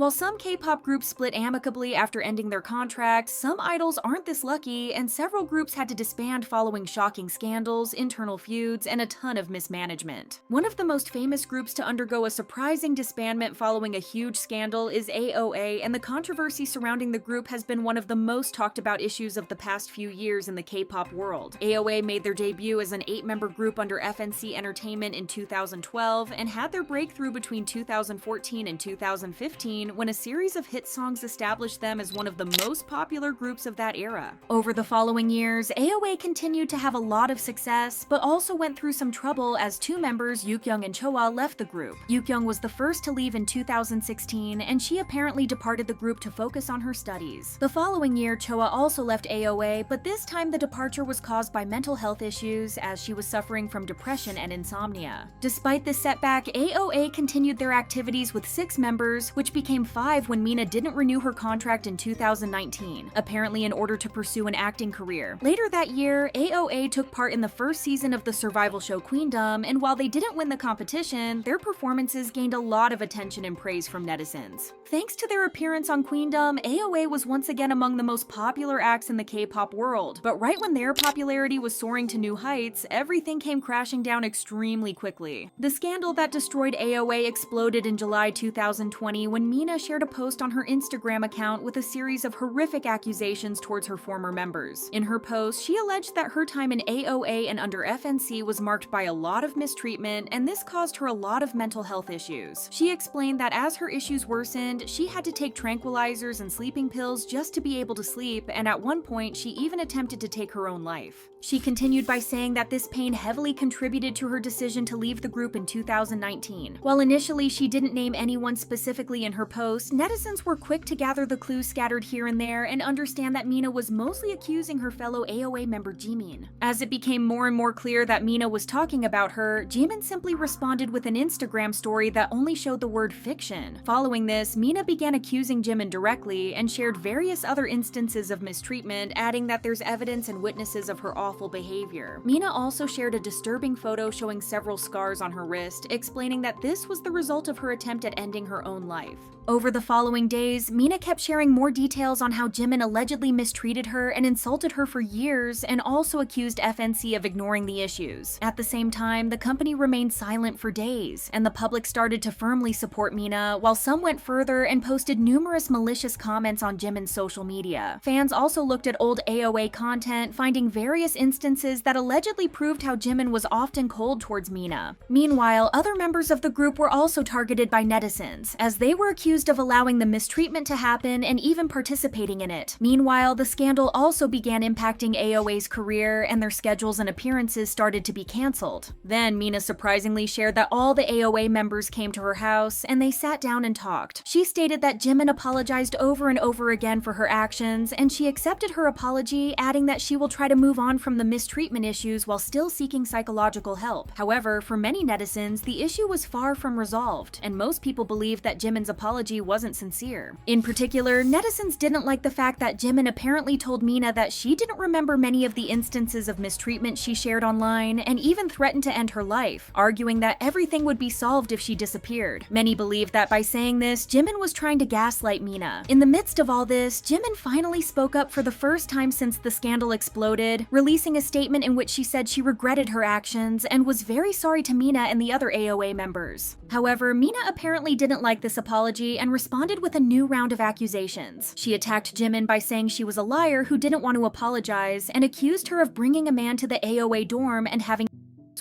While some K-pop groups split amicably after ending their contracts, some idols aren't this lucky, and several groups had to disband following shocking scandals, internal feuds, and a ton of mismanagement. One of the most famous groups to undergo a surprising disbandment following a huge scandal is AOA, and the controversy surrounding the group has been one of the most talked about issues of the past few years in the K-pop world. AOA made their debut as an 8-member group under FNC Entertainment in 2012 and had their breakthrough between 2014 and 2015 when a series of hit songs established them as one of the most popular groups of that era. Over the following years, AOA continued to have a lot of success, but also went through some trouble as 2 members, Yookyoung and Choa, left the group. Yookyoung was the first to leave in 2016, and she apparently departed the group to focus on her studies. The following year, Choa also left AOA, but this time the departure was caused by mental health issues as she was suffering from depression and insomnia. Despite this setback, AOA continued their activities with 6 members, which became 5 when Mina didn't renew her contract in 2019, apparently in order to pursue an acting career. Later that year, AOA took part in the first season of the survival show Queendom, and while they didn't win the competition, their performances gained a lot of attention and praise from netizens. Thanks to their appearance on Queendom, AOA was once again among the most popular acts in the K-pop world, but right when their popularity was soaring to new heights, everything came crashing down extremely quickly. The scandal that destroyed AOA exploded in July 2020 when Mina shared a post on her Instagram account with a series of horrific accusations towards her former members. In her post, she alleged that her time in AOA and under FNC was marked by a lot of mistreatment, and this caused her a lot of mental health issues. She explained that as her issues worsened, she had to take tranquilizers and sleeping pills just to be able to sleep, and at one point, she even attempted to take her own life. She continued by saying that this pain heavily contributed to her decision to leave the group in 2019. While initially she didn't name anyone specifically in her post, netizens were quick to gather the clues scattered here and there and understand that Mina was mostly accusing her fellow AOA member Jimin. As it became more and more clear that Mina was talking about her, Jimin simply responded with an Instagram story that only showed the word fiction. Following this, Mina began accusing Jimin directly and shared various other instances of mistreatment, adding that there's evidence and witnesses of her awful behavior. Mina also shared a disturbing photo showing several scars on her wrist, explaining that this was the result of her attempt at ending her own life. Over the following days, Mina kept sharing more details on how Jimin allegedly mistreated her and insulted her for years, and also accused FNC of ignoring the issues. At the same time, the company remained silent for days, and the public started to firmly support Mina, while some went further and posted numerous malicious comments on Jimin's social media. Fans also looked at old AOA content, finding various instances that allegedly proved how Jimin was often cold towards Mina. Meanwhile, other members of the group were also targeted by netizens, as they were accused of allowing the mistreatment to happen and even participating in it. Meanwhile, the scandal also began impacting AOA's career, and their schedules and appearances started to be cancelled. Then, Mina surprisingly shared that all the AOA members came to her house, and they sat down and talked. She stated that Jimin apologized over and over again for her actions, and she accepted her apology, adding that she will try to move on from the mistreatment issues while still seeking psychological help. However, for many netizens, the issue was far from resolved, and most people believed that Jimin's apology wasn't sincere. In particular, netizens didn't like the fact that Jimin apparently told Mina that she didn't remember many of the instances of mistreatment she shared online, and even threatened to end her life, arguing that everything would be solved if she disappeared. Many believed that by saying this, Jimin was trying to gaslight Mina. In the midst of all this, Jimin finally spoke up for the first time since the scandal exploded, releasing a statement in which she said she regretted her actions and was very sorry to Mina and the other AOA members. However, Mina apparently didn't like this apology and responded with a new round of accusations. She attacked Jimin by saying she was a liar who didn't want to apologize, and accused her of bringing a man to the AOA dorm and having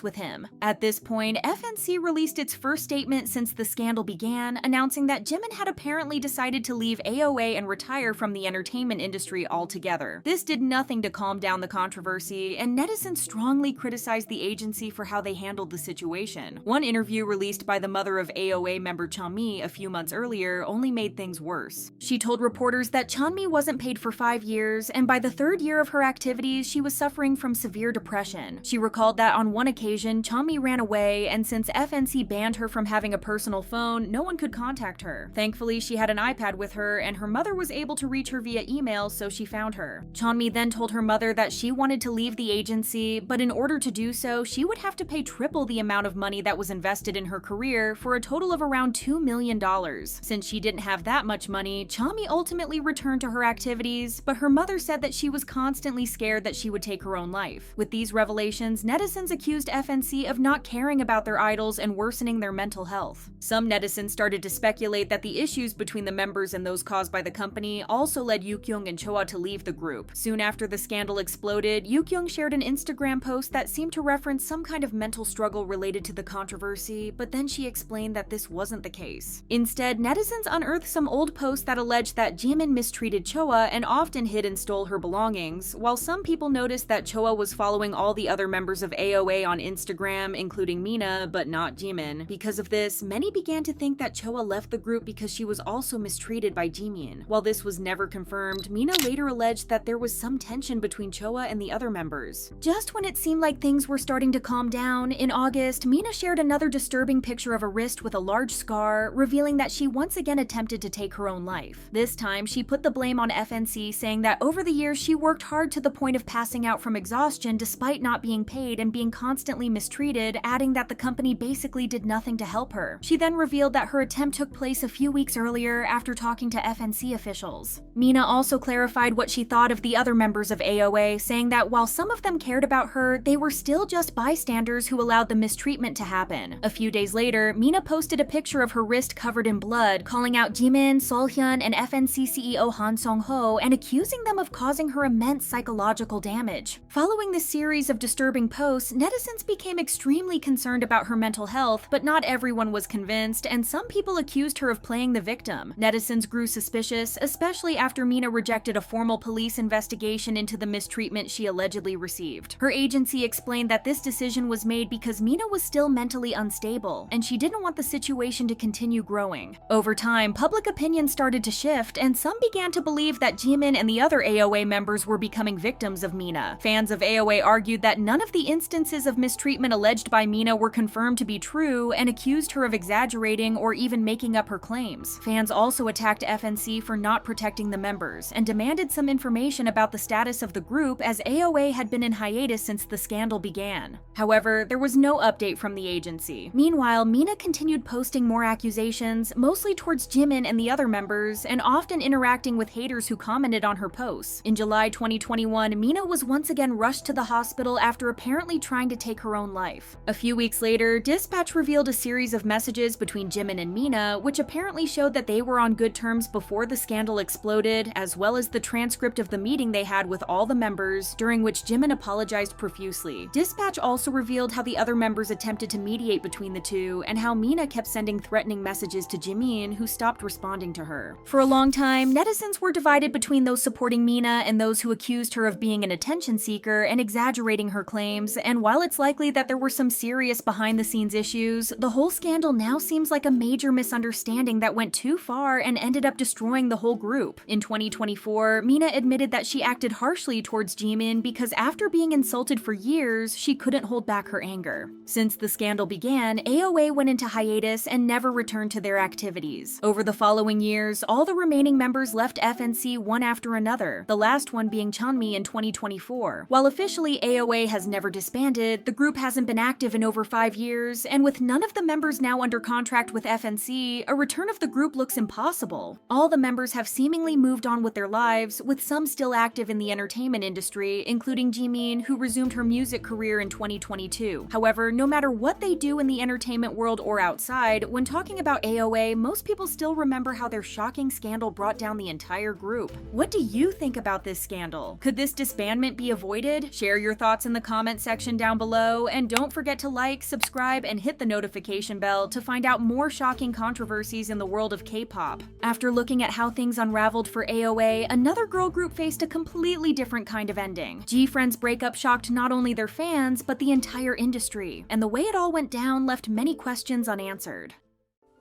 with him. At this point, FNC released its first statement since the scandal began, announcing that Jimin had apparently decided to leave AOA and retire from the entertainment industry altogether. This did nothing to calm down the controversy, and netizens strongly criticized the agency for how they handled the situation. One interview released by the mother of AOA member Chanmi a few months earlier only made things worse. She told reporters that Chanmi wasn't paid for 5 years, and by the 3rd year of her activities, she was suffering from severe depression. She recalled that on one occasion, occasion, Chanmi ran away, and since FNC banned her from having a personal phone, no one could contact her. Thankfully, she had an iPad with her, and her mother was able to reach her via email, so she found her. Chanmi then told her mother that she wanted to leave the agency, but in order to do so, she would have to pay triple the amount of money that was invested in her career for a total of around $2 million. Since she didn't have that much money, Chanmi ultimately returned to her activities, but her mother said that she was constantly scared that she would take her own life. With these revelations, netizens accused FNC of not caring about their idols and worsening their mental health. Some netizens started to speculate that the issues between the members and those caused by the company also led Yukyung and Choa to leave the group. Soon after the scandal exploded, Yukyung shared an Instagram post that seemed to reference some kind of mental struggle related to the controversy, but then she explained that this wasn't the case. Instead, netizens unearthed some old posts that alleged that Jimin mistreated Choa and often hid and stole her belongings, while some people noticed that Choa was following all the other members of AOA on Instagram, including Mina, but not Jimin. Because of this, many began to think that Choa left the group because she was also mistreated by Jimin. While this was never confirmed, Mina later alleged that there was some tension between Choa and the other members. Just when it seemed like things were starting to calm down, in August, Mina shared another disturbing picture of a wrist with a large scar, revealing that she once again attempted to take her own life. This time, she put the blame on FNC, saying that over the years she worked hard to the point of passing out from exhaustion despite not being paid and being constantly mistreated, adding that the company basically did nothing to help her. She then revealed that her attempt took place a few weeks earlier after talking to FNC officials. Mina also clarified what she thought of the other members of AOA, saying that while some of them cared about her, they were still just bystanders who allowed the mistreatment to happen. A few days later, Mina posted a picture of her wrist covered in blood, calling out Jimin, Solhyun, and FNC CEO Han Song-ho and accusing them of causing her immense psychological damage. Following this series of disturbing posts, netizens became extremely concerned about her mental health, but not everyone was convinced, and some people accused her of playing the victim. Netizens grew suspicious, especially after Mina rejected a formal police investigation into the mistreatment she allegedly received. Her agency explained that this decision was made because Mina was still mentally unstable, and she didn't want the situation to continue growing. Over time, public opinion started to shift, and some began to believe that Jimin and the other AOA members were becoming victims of Mina. Fans of AOA argued that none of the instances of mistreatment alleged by Mina were confirmed to be true and accused her of exaggerating or even making up her claims. Fans also attacked FNC for not protecting the members and demanded some information about the status of the group, as AOA had been in hiatus since the scandal began. However, there was no update from the agency. Meanwhile, Mina continued posting more accusations, mostly towards Jimin and the other members, and often interacting with haters who commented on her posts. In July 2021, Mina was once again rushed to the hospital after apparently trying to take her own life. A few weeks later, Dispatch revealed a series of messages between Jimin and Mina, which apparently showed that they were on good terms before the scandal exploded, as well as the transcript of the meeting they had with all the members, during which Jimin apologized profusely. Dispatch also revealed how the other members attempted to mediate between the two, and how Mina kept sending threatening messages to Jimin, who stopped responding to her. For a long time, netizens were divided between those supporting Mina and those who accused her of being an attention seeker and exaggerating her claims, and while it's likely that there were some serious behind-the-scenes issues, the whole scandal now seems like a major misunderstanding that went too far and ended up destroying the whole group. In 2024, Mina admitted that she acted harshly towards Jimin because after being insulted for years, she couldn't hold back her anger. Since the scandal began, AOA went into hiatus and never returned to their activities. Over the following years, all the remaining members left FNC one after another, the last one being Chanmi in 2024. While officially AOA has never disbanded, the group hasn't been active in over 5 years, and with none of the members now under contract with FNC, a return of the group looks impossible. All the members have seemingly moved on with their lives, with some still active in the entertainment industry, including Jimin, who resumed her music career in 2022. However, no matter what they do in the entertainment world or outside, when talking about AOA, most people still remember how their shocking scandal brought down the entire group. What do you think about this scandal? Could this disbandment be avoided? Share your thoughts in the comment section down below, and don't forget to like, subscribe, and hit the notification bell to find out more shocking controversies in the world of K-pop. After looking at how things unraveled for AOA, another girl group faced a completely different kind of ending. GFRIEND's breakup shocked not only their fans, but the entire industry, and the way it all went down left many questions unanswered.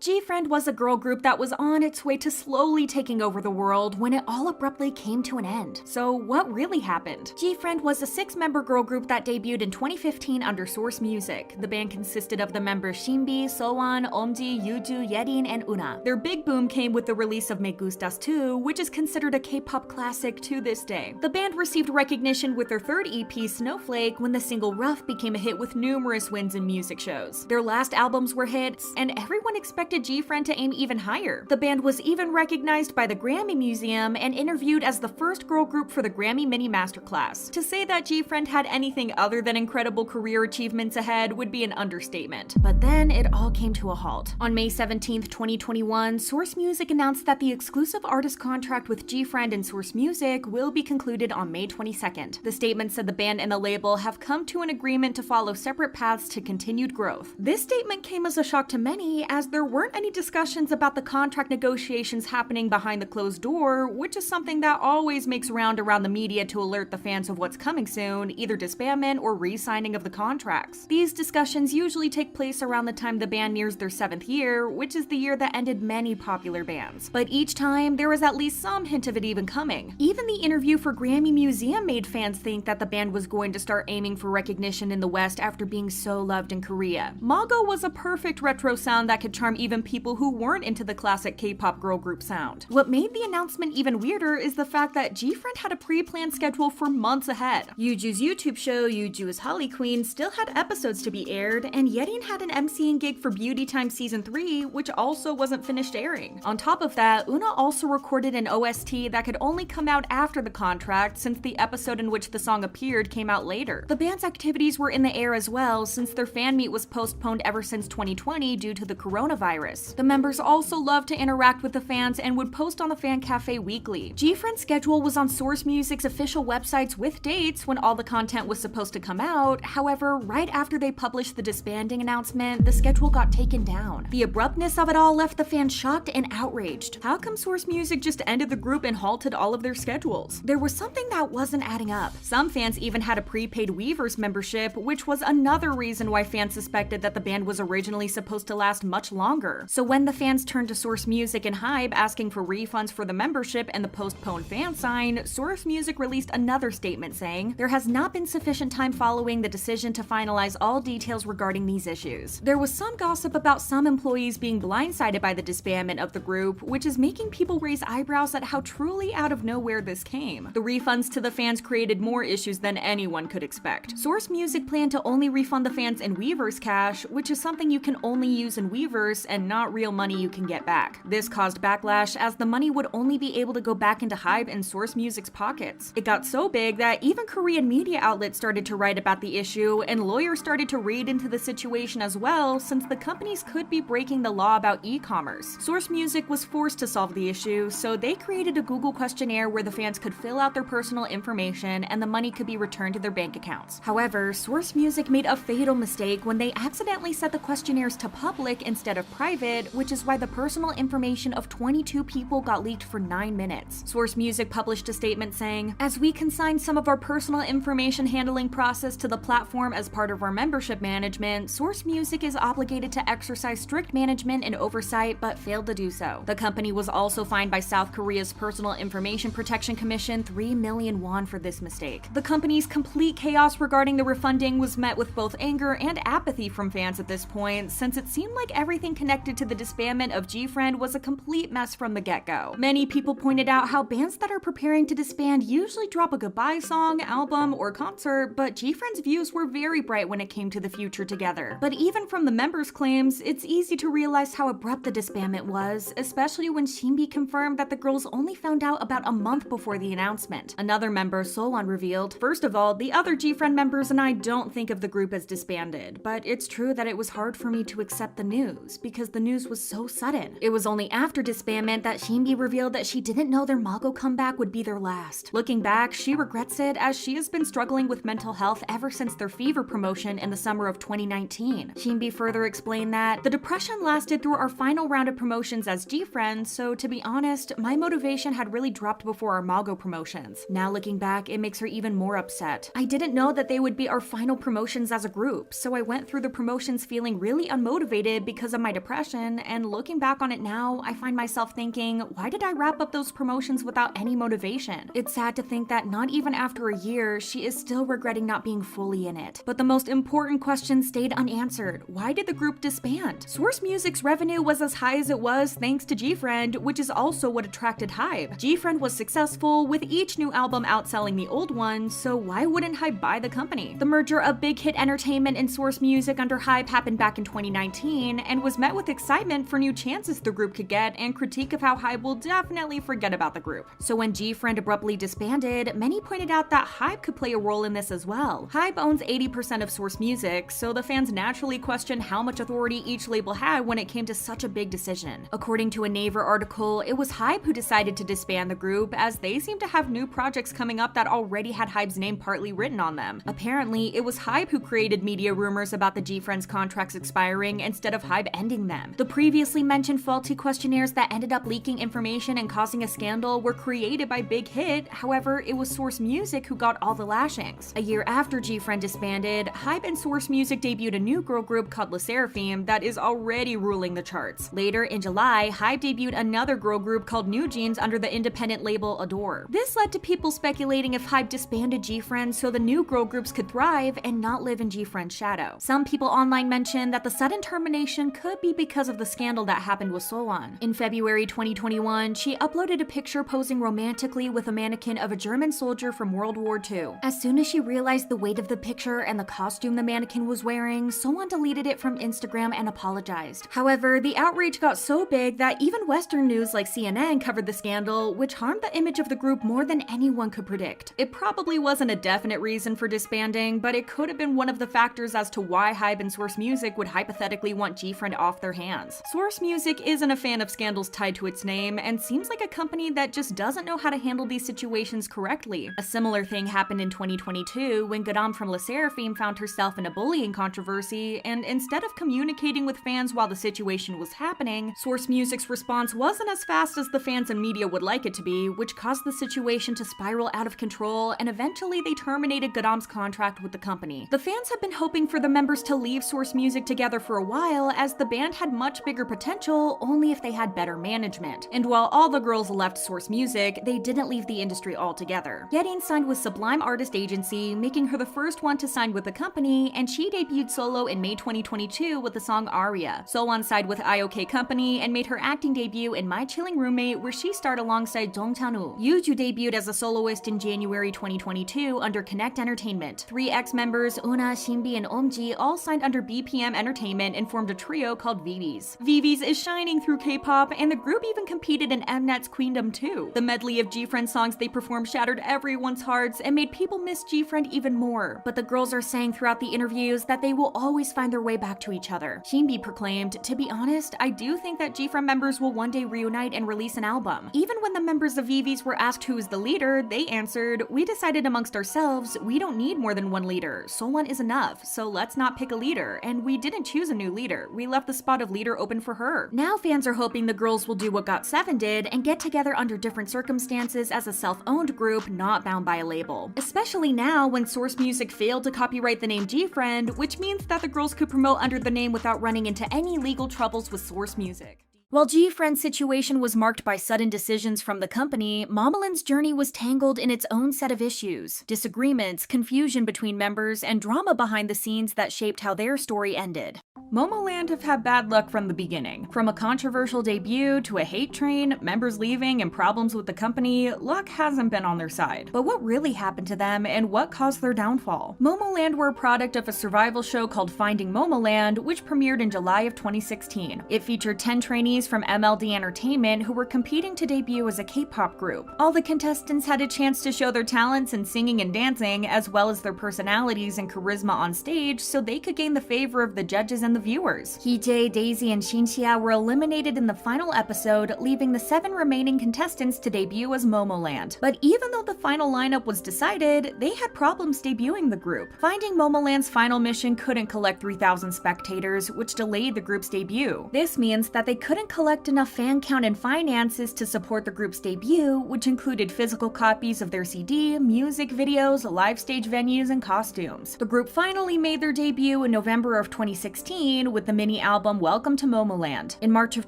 GFRIEND was a girl group that was on its way to slowly taking over the world when it all abruptly came to an end. So what really happened? GFRIEND was a 6-member girl group that debuted in 2015 under Source Music. The band consisted of the members Shinbi, Soan, Omji, Yuju, Yerin, and Una. Their big boom came with the release of Me Gustas 2, which is considered a K-pop classic to this day. The band received recognition with their third EP, Snowflake, when the single Rough became a hit with numerous wins in music shows. Their last albums were hits, and everyone expected GFRIEND to aim even higher. The band was even recognized by the Grammy Museum and interviewed as the first girl group for the Grammy Mini Masterclass. To say that GFRIEND had anything other than incredible career achievements ahead would be an understatement. But then it all came to a halt. On May 17, 2021, Source Music announced that the exclusive artist contract with GFRIEND and Source Music will be concluded on May 22nd. The statement said the band and the label have come to an agreement to follow separate paths to continued growth. This statement came as a shock to many, as there weren't any discussions about the contract negotiations happening behind the closed door, which is something that always makes round around the media to alert the fans of what's coming soon, either disbandment or re-signing of the contracts. These discussions usually take place around the time the band nears their 7th year, which is the year that ended many popular bands. But each time, there was at least some hint of it even coming. Even the interview for Grammy Museum made fans think that the band was going to start aiming for recognition in the West after being so loved in Korea. Mago was a perfect retro sound that could charm even people who weren't into the classic K-pop girl group sound. What made the announcement even weirder is the fact that GFRIEND had a pre-planned schedule for months ahead. Yuju's YouTube show, Yuju is Holly Queen, still had episodes to be aired, and Yerin had an MCing gig for Beauty Time Season 3, which also wasn't finished airing. On top of that, Una also recorded an OST that could only come out after the contract, since the episode in which the song appeared came out later. The band's activities were in the air as well, since their fan meet was postponed ever since 2020 due to the coronavirus. The members also loved to interact with the fans and would post on the fan cafe weekly. GFRIEND's schedule was on Source Music's official websites with dates when all the content was supposed to come out. However, right after they published the disbanding announcement, the schedule got taken down. The abruptness of it all left the fans shocked and outraged. How come Source Music just ended the group and halted all of their schedules? There was something that wasn't adding up. Some fans even had a prepaid Weverse membership, which was another reason why fans suspected that the band was originally supposed to last much longer. So when the fans turned to Source Music and HYBE asking for refunds for the membership and the postponed fan sign, Source Music released another statement saying, "There has not been sufficient time following the decision to finalize all details regarding these issues." There was some gossip about some employees being blindsided by the disbandment of the group, which is making people raise eyebrows at how truly out of nowhere this came. The refunds to the fans created more issues than anyone could expect. Source Music planned to only refund the fans in Weverse cash, which is something you can only use in Weverse and not real money you can get back. This caused backlash, as the money would only be able to go back into HYBE and Source Music's pockets. It got so big that even Korean media outlets started to write about the issue, and lawyers started to read into the situation as well, since the companies could be breaking the law about e-commerce. Source Music was forced to solve the issue, so they created a Google questionnaire where the fans could fill out their personal information and the money could be returned to their bank accounts. However, Source Music made a fatal mistake when they accidentally set the questionnaires to public instead of private, which is why the personal information of 22 people got leaked for 9 minutes. Source Music published a statement saying, "As we consigned some of our personal information handling process to the platform as part of our membership management, Source Music is obligated to exercise strict management and oversight, but failed to do so." The company was also fined by South Korea's Personal Information Protection Commission 3 million won for this mistake. The company's complete chaos regarding the refunding was met with both anger and apathy from fans at this point, since it seemed like everything connected to the disbandment of GFRIEND was a complete mess from the get-go. Many people pointed out how bands that are preparing to disband usually drop a goodbye song, album, or concert, but GFRIEND's views were very bright when it came to the future together. But even from the members' claims, it's easy to realize how abrupt the disbandment was, especially when Shinbi confirmed that the girls only found out about a month before the announcement. Another member, Soan, revealed, "First of all, the other GFRIEND members and I don't think of the group as disbanded, but it's true that it was hard for me to accept the news, because the news was so sudden. It was only after disbandment that Shinbi revealed that she didn't know their Mago comeback would be their last. Looking back, she regrets it, as she has been struggling with mental health ever since their Fever promotion in the summer of 2019. Shinbi further explained that, "The depression lasted through our final round of promotions as GFRIEND, so to be honest, my motivation had really dropped before our Mago promotions. Now looking back, it makes her even more upset. I didn't know that they would be our final promotions as a group, so I went through the promotions feeling really unmotivated because of my depression depression, and looking back on it now, I find myself thinking, why did I wrap up those promotions without any motivation? It's sad to think that not even after a year, she is still regretting not being fully in it. But the most important question stayed unanswered. Why did the group disband? Source Music's revenue was as high as it was thanks to GFRIEND, which is also what attracted HYBE. GFRIEND was successful, with each new album outselling the old one, so why wouldn't HYBE buy the company? The merger of Big Hit Entertainment and Source Music under HYBE happened back in 2019, and was met with excitement for new chances the group could get, and critique of how HYBE will definitely forget about the group. So when GFRIEND abruptly disbanded, many pointed out that HYBE could play a role in this as well. HYBE owns 80% of Source Music, so the fans naturally questioned how much authority each label had when it came to such a big decision. According to a Naver article, it was HYBE who decided to disband the group, as they seemed to have new projects coming up that already had HYBE's name partly written on them. Apparently, it was HYBE who created media rumors about the GFRIEND's contracts expiring instead of HYBE ending them. The previously mentioned faulty questionnaires that ended up leaking information and causing a scandal were created by Big Hit, however, it was Source Music who got all the lashings. A year after GFRIEND disbanded, HYBE and Source Music debuted a new girl group called LE SSERAFIM that is already ruling the charts. Later in July, HYBE debuted another girl group called New Jeans under the independent label Adore. This led to people speculating if HYBE disbanded GFRIEND so the new girl groups could thrive and not live in GFRIEND's shadow. Some people online mentioned that the sudden termination could be because of the scandal that happened with Solan. In February 2021, she uploaded a picture posing romantically with a mannequin of a German soldier from World War II. As soon as she realized the weight of the picture and the costume the mannequin was wearing, someone deleted it from Instagram and apologized. However, the outrage got so big that even Western news like CNN covered the scandal, which harmed the image of the group more than anyone could predict. It probably wasn't a definite reason for disbanding, but it could have been one of the factors as to why HYBE and Source Music would hypothetically want GFRIEND off their hands. Source Music isn't a fan of scandals tied to its name, and seems like a company that just doesn't know how to handle these situations correctly. A similar thing happened in 2022 when Gadam from LE SSERAFIM found herself in a bullying controversy, and instead of communicating with fans while the situation was happening, Source Music's response wasn't as fast as the fans and media would like it to be, which caused the situation to spiral out of control, and eventually they terminated Gadam's contract with the company. The fans had been hoping for the members to leave Source Music together for a while, as the band had much bigger potential only if they had better management. And while all the girls left Source Music, they didn't leave the industry altogether. Yerin signed with Sublime Artist Agency, making her the first one to sign with the company, and she debuted solo in May 2022 with the song Aria. Solan signed with IOK Company and made her acting debut in My Chilling Roommate, where she starred alongside Jung Chan-woo. Yuju debuted as a soloist in January 2022 under Connect Entertainment. 3 ex-members, Una, Shinbi, and Omji, all signed under BPM Entertainment and formed a trio called VIVIZ. VIVIZ is shining through K-pop, and the group even competed in Mnet's Queendom 2. The medley of GFRIEND songs they performed shattered everyone's hearts and made people miss GFRIEND even more. But the girls are saying throughout the interviews that they will always find their way back to each other. Shinbi proclaimed, "To be honest, I do think that GFRIEND members will one day reunite and release an album." Even when the members of VIVIZ were asked who is the leader, they answered, "We decided amongst ourselves, we don't need more than one leader. Solan is enough, so let's not pick a leader, and we didn't choose a new leader. We left the spot of leader open for her." Now fans are hoping the girls will do what GOT7 did and get together under different circumstances as a self-owned group not bound by a label. Especially now when Source Music failed to copyright the name GFRIEND, which means that the girls could promote under the name without running into any legal troubles with Source Music. While GFRIEND's situation was marked by sudden decisions from the company, MOMOLAND's journey was tangled in its own set of issues, disagreements, confusion between members, and drama behind the scenes that shaped how their story ended. MOMOLAND have had bad luck from the beginning. From a controversial debut to a hate train, members leaving, and problems with the company, luck hasn't been on their side. But what really happened to them, and what caused their downfall? MOMOLAND were a product of a survival show called Finding MOMOLAND, which premiered in July of 2016. It featured 10 trainees from MLD Entertainment who were competing to debut as a K-pop group. All the contestants had a chance to show their talents in singing and dancing, as well as their personalities and charisma on stage, so they could gain the favor of the judges and the viewers. Heejay, Daisy, and Shinxia were eliminated in the final episode, leaving the 7 remaining contestants to debut as MOMOLAND. But even though the final lineup was decided, they had problems debuting the group. Finding MOMOLAND's final mission couldn't collect 3,000 spectators, which delayed the group's debut. This means that they couldn't didn't collect enough fan count and finances to support the group's debut, which included physical copies of their CD, music videos, live stage venues, and costumes. The group finally made their debut in November of 2016 with the mini-album Welcome to MOMOLAND. In March of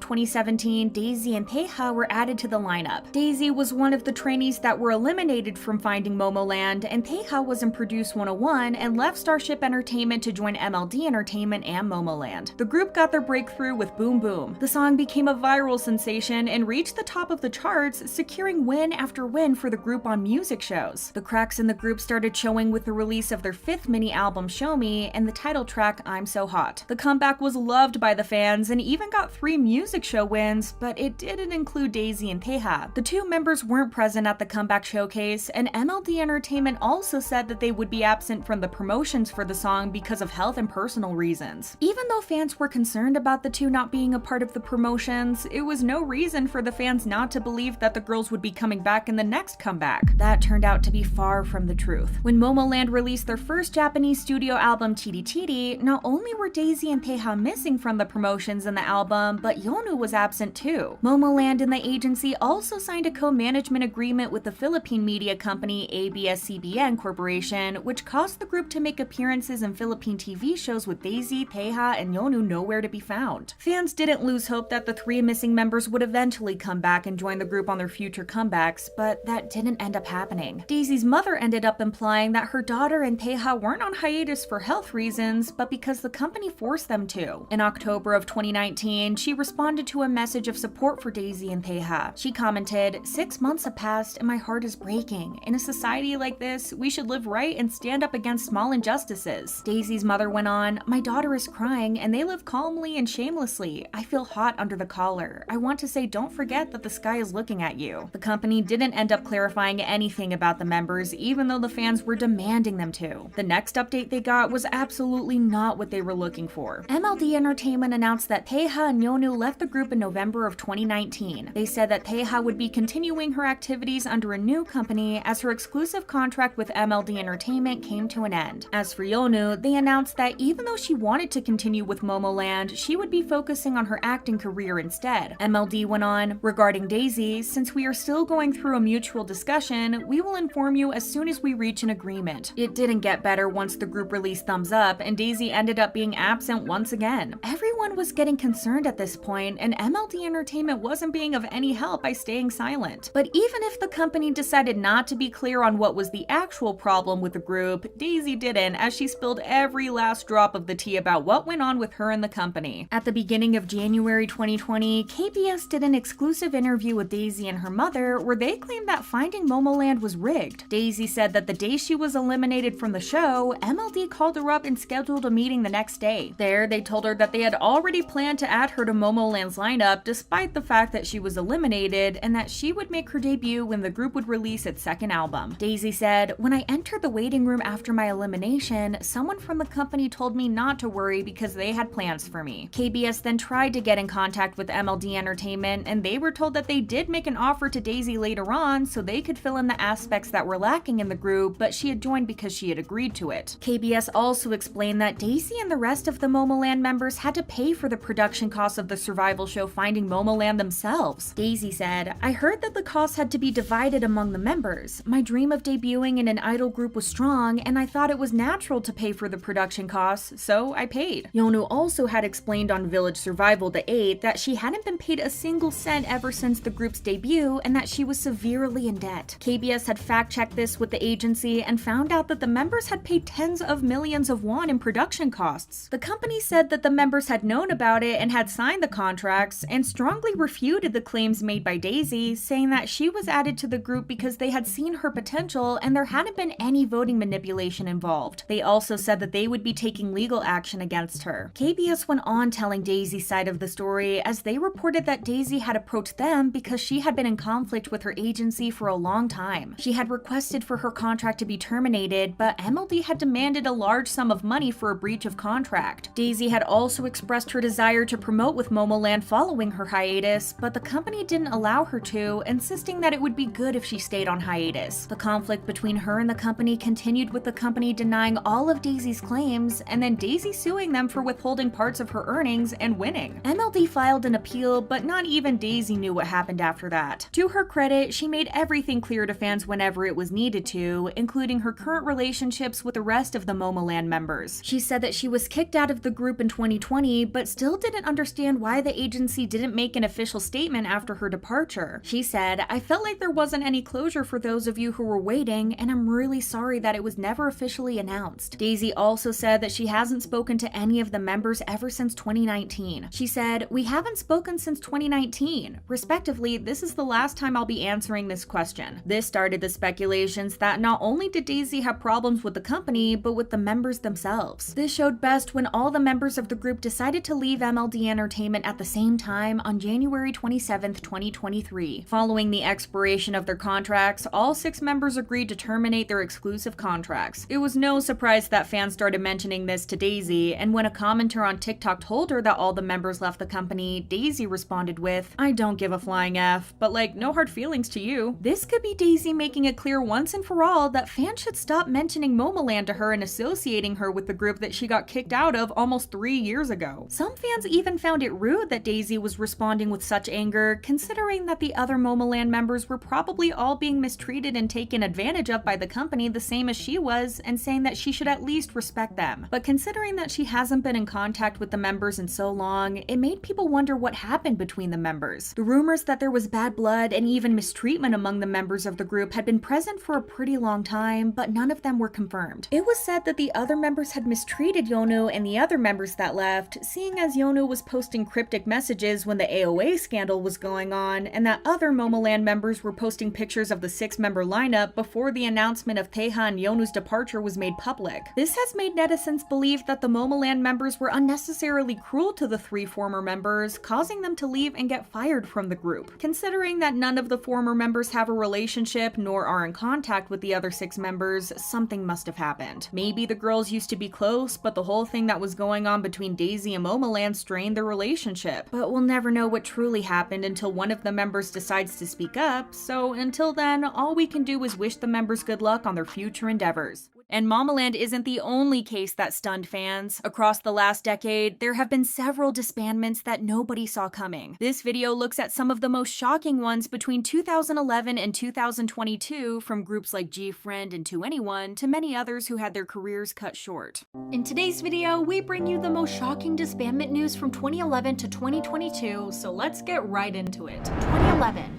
2017, Daisy and Taeha were added to the lineup. Daisy was one of the trainees that were eliminated from Finding MOMOLAND, and Taeha was in Produce 101 and left Starship Entertainment to join MLD Entertainment and MOMOLAND. The group got their breakthrough with Boom Boom. The song became a viral sensation and reached the top of the charts, securing win after win for the group on music shows. The cracks in the group started showing with the release of their 5th mini-album Show Me and the title track I'm So Hot. The comeback was loved by the fans and even got 3 music show wins, but it didn't include Daisy and Taeha. The 2 members weren't present at the comeback showcase, and MLD Entertainment also said that they would be absent from the promotions for the song because of health and personal reasons. Even though fans were concerned about the 2 not being a part of the promotions, it was no reason for the fans not to believe that the girls would be coming back in the next comeback. That turned out to be far from the truth. When MOMOLAND released their first Japanese studio album Chiri Chiri, not only were Daisy and Taeha missing from the promotions in the album, but Yeonu was absent too. MOMOLAND and the agency also signed a co-management agreement with the Philippine media company ABS-CBN Corporation, which caused the group to make appearances in Philippine TV shows with Daisy, Taeha, and Yeonu nowhere to be found. Fans didn't lose hope that the 3 missing members would eventually come back and join the group on their future comebacks, but that didn't end up happening. Daisy's mother ended up implying that her daughter and Taeha weren't on hiatus for health reasons, but because the company forced them to. In October of 2019, she responded to a message of support for Daisy and Taeha. She commented, "6 months have passed and my heart is breaking. In a society like this, we should live right and stand up against small injustices." Daisy's mother went on, "My daughter is crying and they live calmly and shamelessly. I feel hot under the collar. I want to say don't forget that the sky is looking at you." The company didn't end up clarifying anything about the members, even though the fans were demanding them to. The next update they got was absolutely not what they were looking for. MLD Entertainment announced that Taeha and Yeonu left the group in November of 2019. They said that Taeha would be continuing her activities under a new company as her exclusive contract with MLD Entertainment came to an end. As for Yeonu, they announced that even though she wanted to continue with MOMOLAND, she would be focusing on her acting career instead. MLD went on, "Regarding Daisy, since we are still going through a mutual discussion, we will inform you as soon as we reach an agreement." It didn't get better once the group released Thumbs Up and Daisy ended up being absent once again. Everyone was getting concerned at this point, and MLD Entertainment wasn't being of any help by staying silent. But even if the company decided not to be clear on what was the actual problem with the group, Daisy didn't, as she spilled every last drop of the tea about what went on with her and the company. At the beginning of January 2020, KBS did an exclusive interview with Daisy and her mother where they claimed that Finding MOMOLAND was rigged. Daisy said that the day she was eliminated from the show, MLD called her up and scheduled a meeting the next day. There, they told her that they had already planned to add her to MOMOLAND's lineup despite the fact that she was eliminated, and that she would make her debut when the group would release its second album. Daisy said, "When I entered the waiting room after my elimination, someone from the company told me not to worry because they had plans for me." KBS then tried to get in contact with MLD Entertainment, and they were told that they did make an offer to Daisy later on so they could fill in the aspects that were lacking in the group, but she had joined because she had agreed to it. KBS also explained that Daisy and the rest of the MOMOLAND members had to pay for the production costs of the survival show Finding MOMOLAND themselves. Daisy said, "I heard that the costs had to be divided among the members. My dream of debuting in an idol group was strong, and I thought it was natural to pay for the production costs, so I paid." Yeonu also had explained on Village Survival The 8 that she hadn't been paid a single cent ever since the group's debut, and that she was severely in debt. KBS had fact-checked this with the agency and found out that the members had paid tens of millions of won in production costs. The company said that the members had known about it and had signed the contracts, and strongly refuted the claims made by Daisy, saying that she was added to the group because they had seen her potential and there hadn't been any voting manipulation involved. They also said that they would be taking legal action against her. KBS went on telling Daisy's side of the story, as they reported that Daisy had approached them because she had been in conflict with her agency for a long time. She had requested for her contract to be terminated, but MLD had demanded a large sum of money for a breach of contract. Daisy had also expressed her desire to promote with MOMOLAND following her hiatus, but the company didn't allow her to, insisting that it would be good if she stayed on hiatus. The conflict between her and the company continued, with the company denying all of Daisy's claims, and then Daisy suing them for withholding parts of her earnings and winning. MLD filed filed an appeal, but not even Daisy knew what happened after that. To her credit, she made everything clear to fans whenever it was needed to, including her current relationships with the rest of the MOMOLAND members. She said that she was kicked out of the group in 2020, but still didn't understand why the agency didn't make an official statement after her departure. She said, "I felt like there wasn't any closure for those of you who were waiting, and I'm really sorry that it was never officially announced." Daisy also said that she hasn't spoken to any of the members ever since 2019. She said, "We haven't spoken since 2019. Respectively, this is the last time I'll be answering this question." This started the speculations that not only did Daisy have problems with the company, but with the members themselves. This showed best when all the members of the group decided to leave MLD Entertainment at the same time on January 27, 2023. Following the expiration of their contracts, all 6 members agreed to terminate their exclusive contracts. It was no surprise that fans started mentioning this to Daisy, and when a commenter on TikTok told her that all the members left the company, Daisy responded with, "I don't give a flying F, but like, no hard feelings to you." This could be Daisy making it clear once and for all that fans should stop mentioning MOMOLAND to her and associating her with the group that she got kicked out of almost 3 years ago. Some fans even found it rude that Daisy was responding with such anger, considering that the other MOMOLAND members were probably all being mistreated and taken advantage of by the company the same as she was, and saying that she should at least respect them. But considering that she hasn't been in contact with the members in so long, it made people wonder what happened between the members. The rumors that there was bad blood and even mistreatment among the members of the group had been present for a pretty long time, but none of them were confirmed. It was said that the other members had mistreated Yeonu and the other members that left, seeing as Yeonu was posting cryptic messages when the AOA scandal was going on, and that other MOMOLAND members were posting pictures of the 6-member lineup before the announcement of Taeha and Yeonu's departure was made public. This has made netizens believe that the MOMOLAND members were unnecessarily cruel to the 3 former members, causing them to leave and get fired from the group. Considering that none of the former members have a relationship nor are in contact with the other 6 members, something must have happened. Maybe the girls used to be close, but the whole thing that was going on between Daisy and MOMOLAND strained their relationship. But we'll never know what truly happened until one of the members decides to speak up, so until then, all we can do is wish the members good luck on their future endeavors. And MOMOLAND isn't the only case that stunned fans. Across the last decade, there have been several disbandments that nobody saw coming. This video looks at some of the most shocking ones between 2011 and 2022 from groups like GFRIEND and 2NE1 to many others who had their careers cut short. In today's video, we bring you the most shocking disbandment news from 2011 to 2022, so let's get right into it.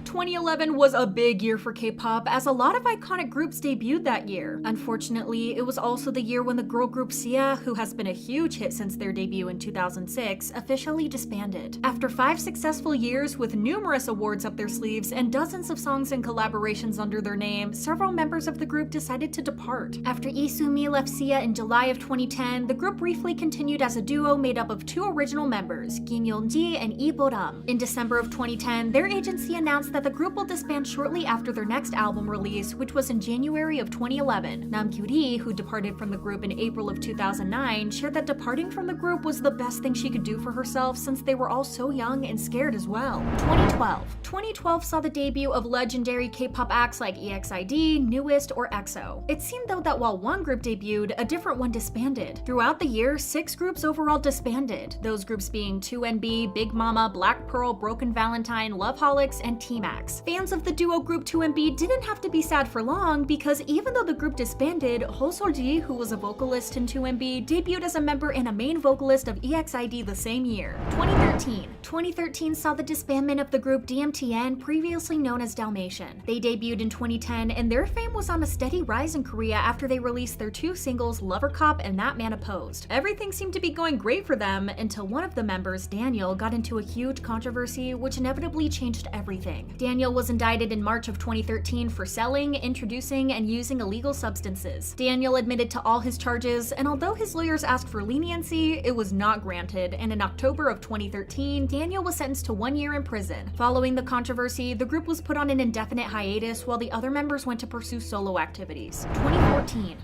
2011 was a big year for K-pop as a lot of iconic groups debuted that year. Unfortunately, it was also the year when the girl group Sia, who has been a huge hit since their debut in 2006, officially disbanded. After 5 successful years with numerous awards up their sleeves and dozens of songs and collaborations under their name, several members of the group decided to depart. After Lee Soo-mi left Sia in July of 2010, the group briefly continued as a duo made up of 2 original members, Kim Yeon-ji and Lee Bo-ram. In December of 2010, their agency announced that the group will disband shortly after their next album release, which was in January of 2011. Nam Kyu-ri, who departed from the group in April of 2009, shared that departing from the group was the best thing she could do for herself since they were all so young and scared as well. 2012 saw the debut of legendary K-pop acts like EXID, NEWEST, or EXO. It seemed though that while one group debuted, a different one disbanded. Throughout the year, 6 groups overall disbanded, those groups being 2NB, Big Mama, Black Pearl, Broken Valentine, Loveholics, and T-Max. Fans of the duo group 2NB didn't have to be sad for long because even though the group disbanded, Ho Sol-ji, who was a vocalist in 2NB, debuted as a member and a main vocalist of EXID the same year. 2013 saw the disbandment of the group DMTN, previously known as Dalmatian. They debuted in 2010, and their fame was on a steady rise in Korea after they released their 2 singles, Lover Cop and That Man Opposed. Everything seemed to be going great for them until one of the members, Daniel, got into a huge controversy which inevitably changed everything. Daniel was indicted in March of 2013 for selling, introducing, and using illegal substances. Daniel admitted to all his charges, and although his lawyers asked for leniency, it was not granted, and in October of 2013, Daniel was sentenced to 1 year in prison. Following the controversy, the group was put on an indefinite hiatus while the other members went to pursue solo activities.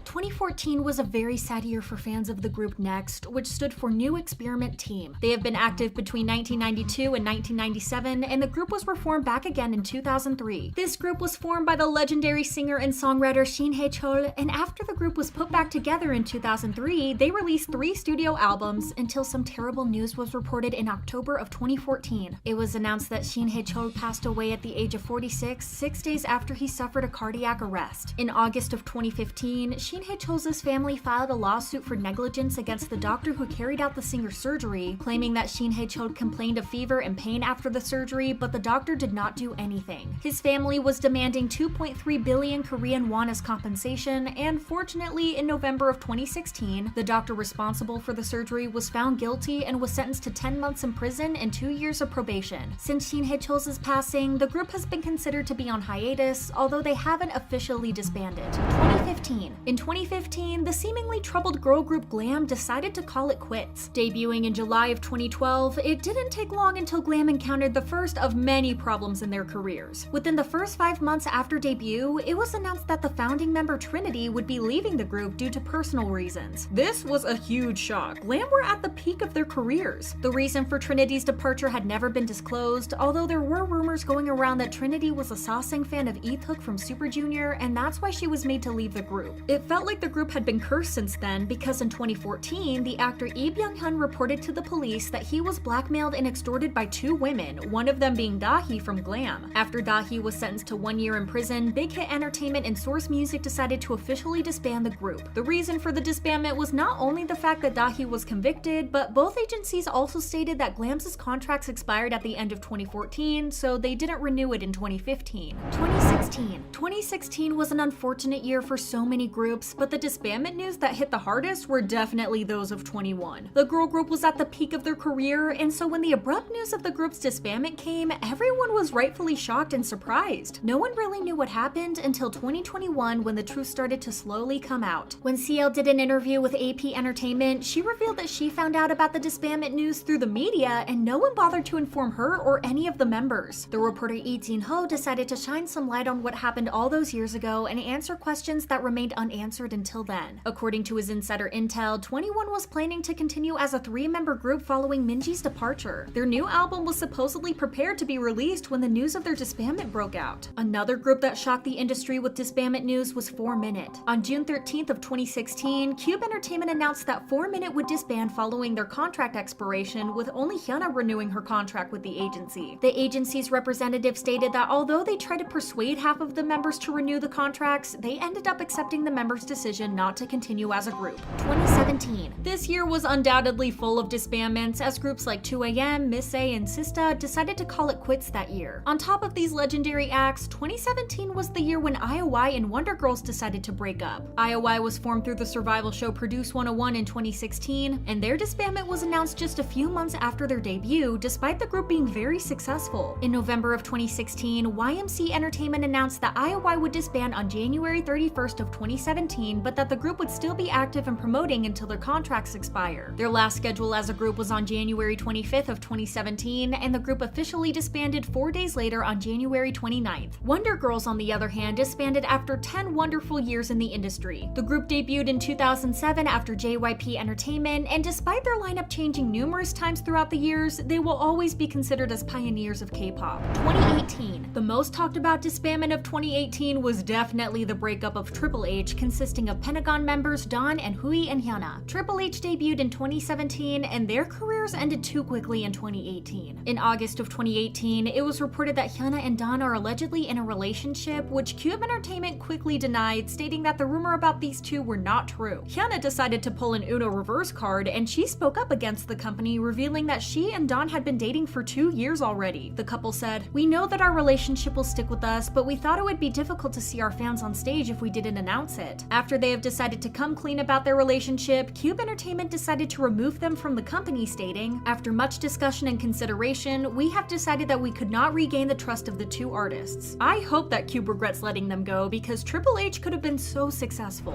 2014 was a very sad year for fans of the group Next, which stood for New Experiment Team. They have been active between 1992 and 1997, and the group was reformed back again in 2003. This group was formed by the legendary singer and songwriter Shin Hae-chol, and after the group was put back together in 2003, they released 3 studio albums until some terrible news was reported in October October of 2014. It was announced that Shin Hae-chul passed away at the age of 46, 6 days after he suffered a cardiac arrest. In August of 2015, Shin Hae-chul's family filed a lawsuit for negligence against the doctor who carried out the singer's surgery, claiming that Shin Hae-chul complained of fever and pain after the surgery, but the doctor did not do anything. His family was demanding 2.3 billion Korean won as compensation, and fortunately, in November of 2016, the doctor responsible for the surgery was found guilty and was sentenced to 10 months in prison and 2 years of probation. Since Shin Hae-chul's passing, the group has been considered to be on hiatus, although they haven't officially disbanded. 2015. In 2015, the seemingly troubled girl group Glam decided to call it quits. Debuting in July of 2012, it didn't take long until Glam encountered the first of many problems in their careers. Within the first 5 months after debut, it was announced that the founding member Trinity would be leaving the group due to personal reasons. This was a huge shock. Glam were at the peak of their careers. The reason for Trinity's departure had never been disclosed, although there were rumors going around that Trinity was a Sasang fan of Lee-hook from Super Junior, and that's why she was made to leave the group. It felt like the group had been cursed since then, because in 2014, the actor Lee Byung-hun reported to the police that he was blackmailed and extorted by 2 women, one of them being Dahi from Glam. After Dahi was sentenced to 1 year in prison, Big Hit Entertainment and Source Music decided to officially disband the group. The reason for the disbandment was not only the fact that Dahi was convicted, but both agencies also stated that Glam's contracts expired at the end of 2014, so they didn't renew it in 2015. 2016. 2016 was an unfortunate year for so many groups, but the disbandment news that hit the hardest were definitely those of 21. The girl group was at the peak of their career, and so when the abrupt news of the group's disbandment came, everyone was rightfully shocked and surprised. No one really knew what happened until 2021, when the truth started to slowly come out. When CL did an interview with AP Entertainment, she revealed that she found out about the disbandment news through the media, and no one bothered to inform her or any of the members. The reporter Lee Jin-ho decided to shine some light on what happened all those years ago and answer questions that remained unanswered until then. According to his insider intel, 21 was planning to continue as a 3-member group following Minji's departure. Their new album was supposedly prepared to be released when the news of their disbandment broke out. Another group that shocked the industry with disbandment news was 4Minute. On June 13th of 2016, Cube Entertainment announced that 4Minute would disband following their contract expiration, with only Hyuna renewing her contract with the agency. The agency's representative stated that although they tried to persuade half of the members to renew the contracts, they ended up accepting the members' decision not to continue as a group. 2017. This year was undoubtedly full of disbandments, as groups like 2AM, Miss A, and Sista decided to call it quits that year. On top of these legendary acts, 2017 was the year when IOI and Wonder Girls decided to break up. IOI was formed through the survival show Produce 101 in 2016, and their disbandment was announced just a few months after their debut, despite the group being very successful. In November of 2016, YMC Entertainment announced that IOI would disband on January 31st of 2017, but that the group would still be active and promoting until their contracts expire. Their last schedule as a group was on January 25th of 2017, and the group officially disbanded 4 days later on January 29th. Wonder Girls, on the other hand, disbanded after 10 wonderful years in the industry. The group debuted in 2007 after JYP Entertainment, and despite their lineup changing numerous times throughout the years, they will always be considered as pioneers of K-pop. 2018. The most talked about disbandment of 2018 was definitely the breakup of Triple H, consisting of Pentagon members Dawn and Hui and Hyuna. Triple H debuted in 2017, and their careers ended too quickly in 2018. In August of 2018, it was reported that Hyuna and Dawn are allegedly in a relationship, which Cube Entertainment quickly denied, stating that the rumor about these two were not true. Hyuna decided to pull an Uno reverse card, and she spoke up against the company, revealing that she and Dawn had been dating for 2 years already. The couple said, "We know that our relationship will stick with us, but we thought it would be difficult to see our fans on stage if we didn't announce it." After they have decided to come clean about their relationship, Cube Entertainment decided to remove them from the company, stating, "After much discussion and consideration, we have decided that we could not regain the trust of the two artists." I hope that Cube regrets letting them go, because Triple H could have been so successful.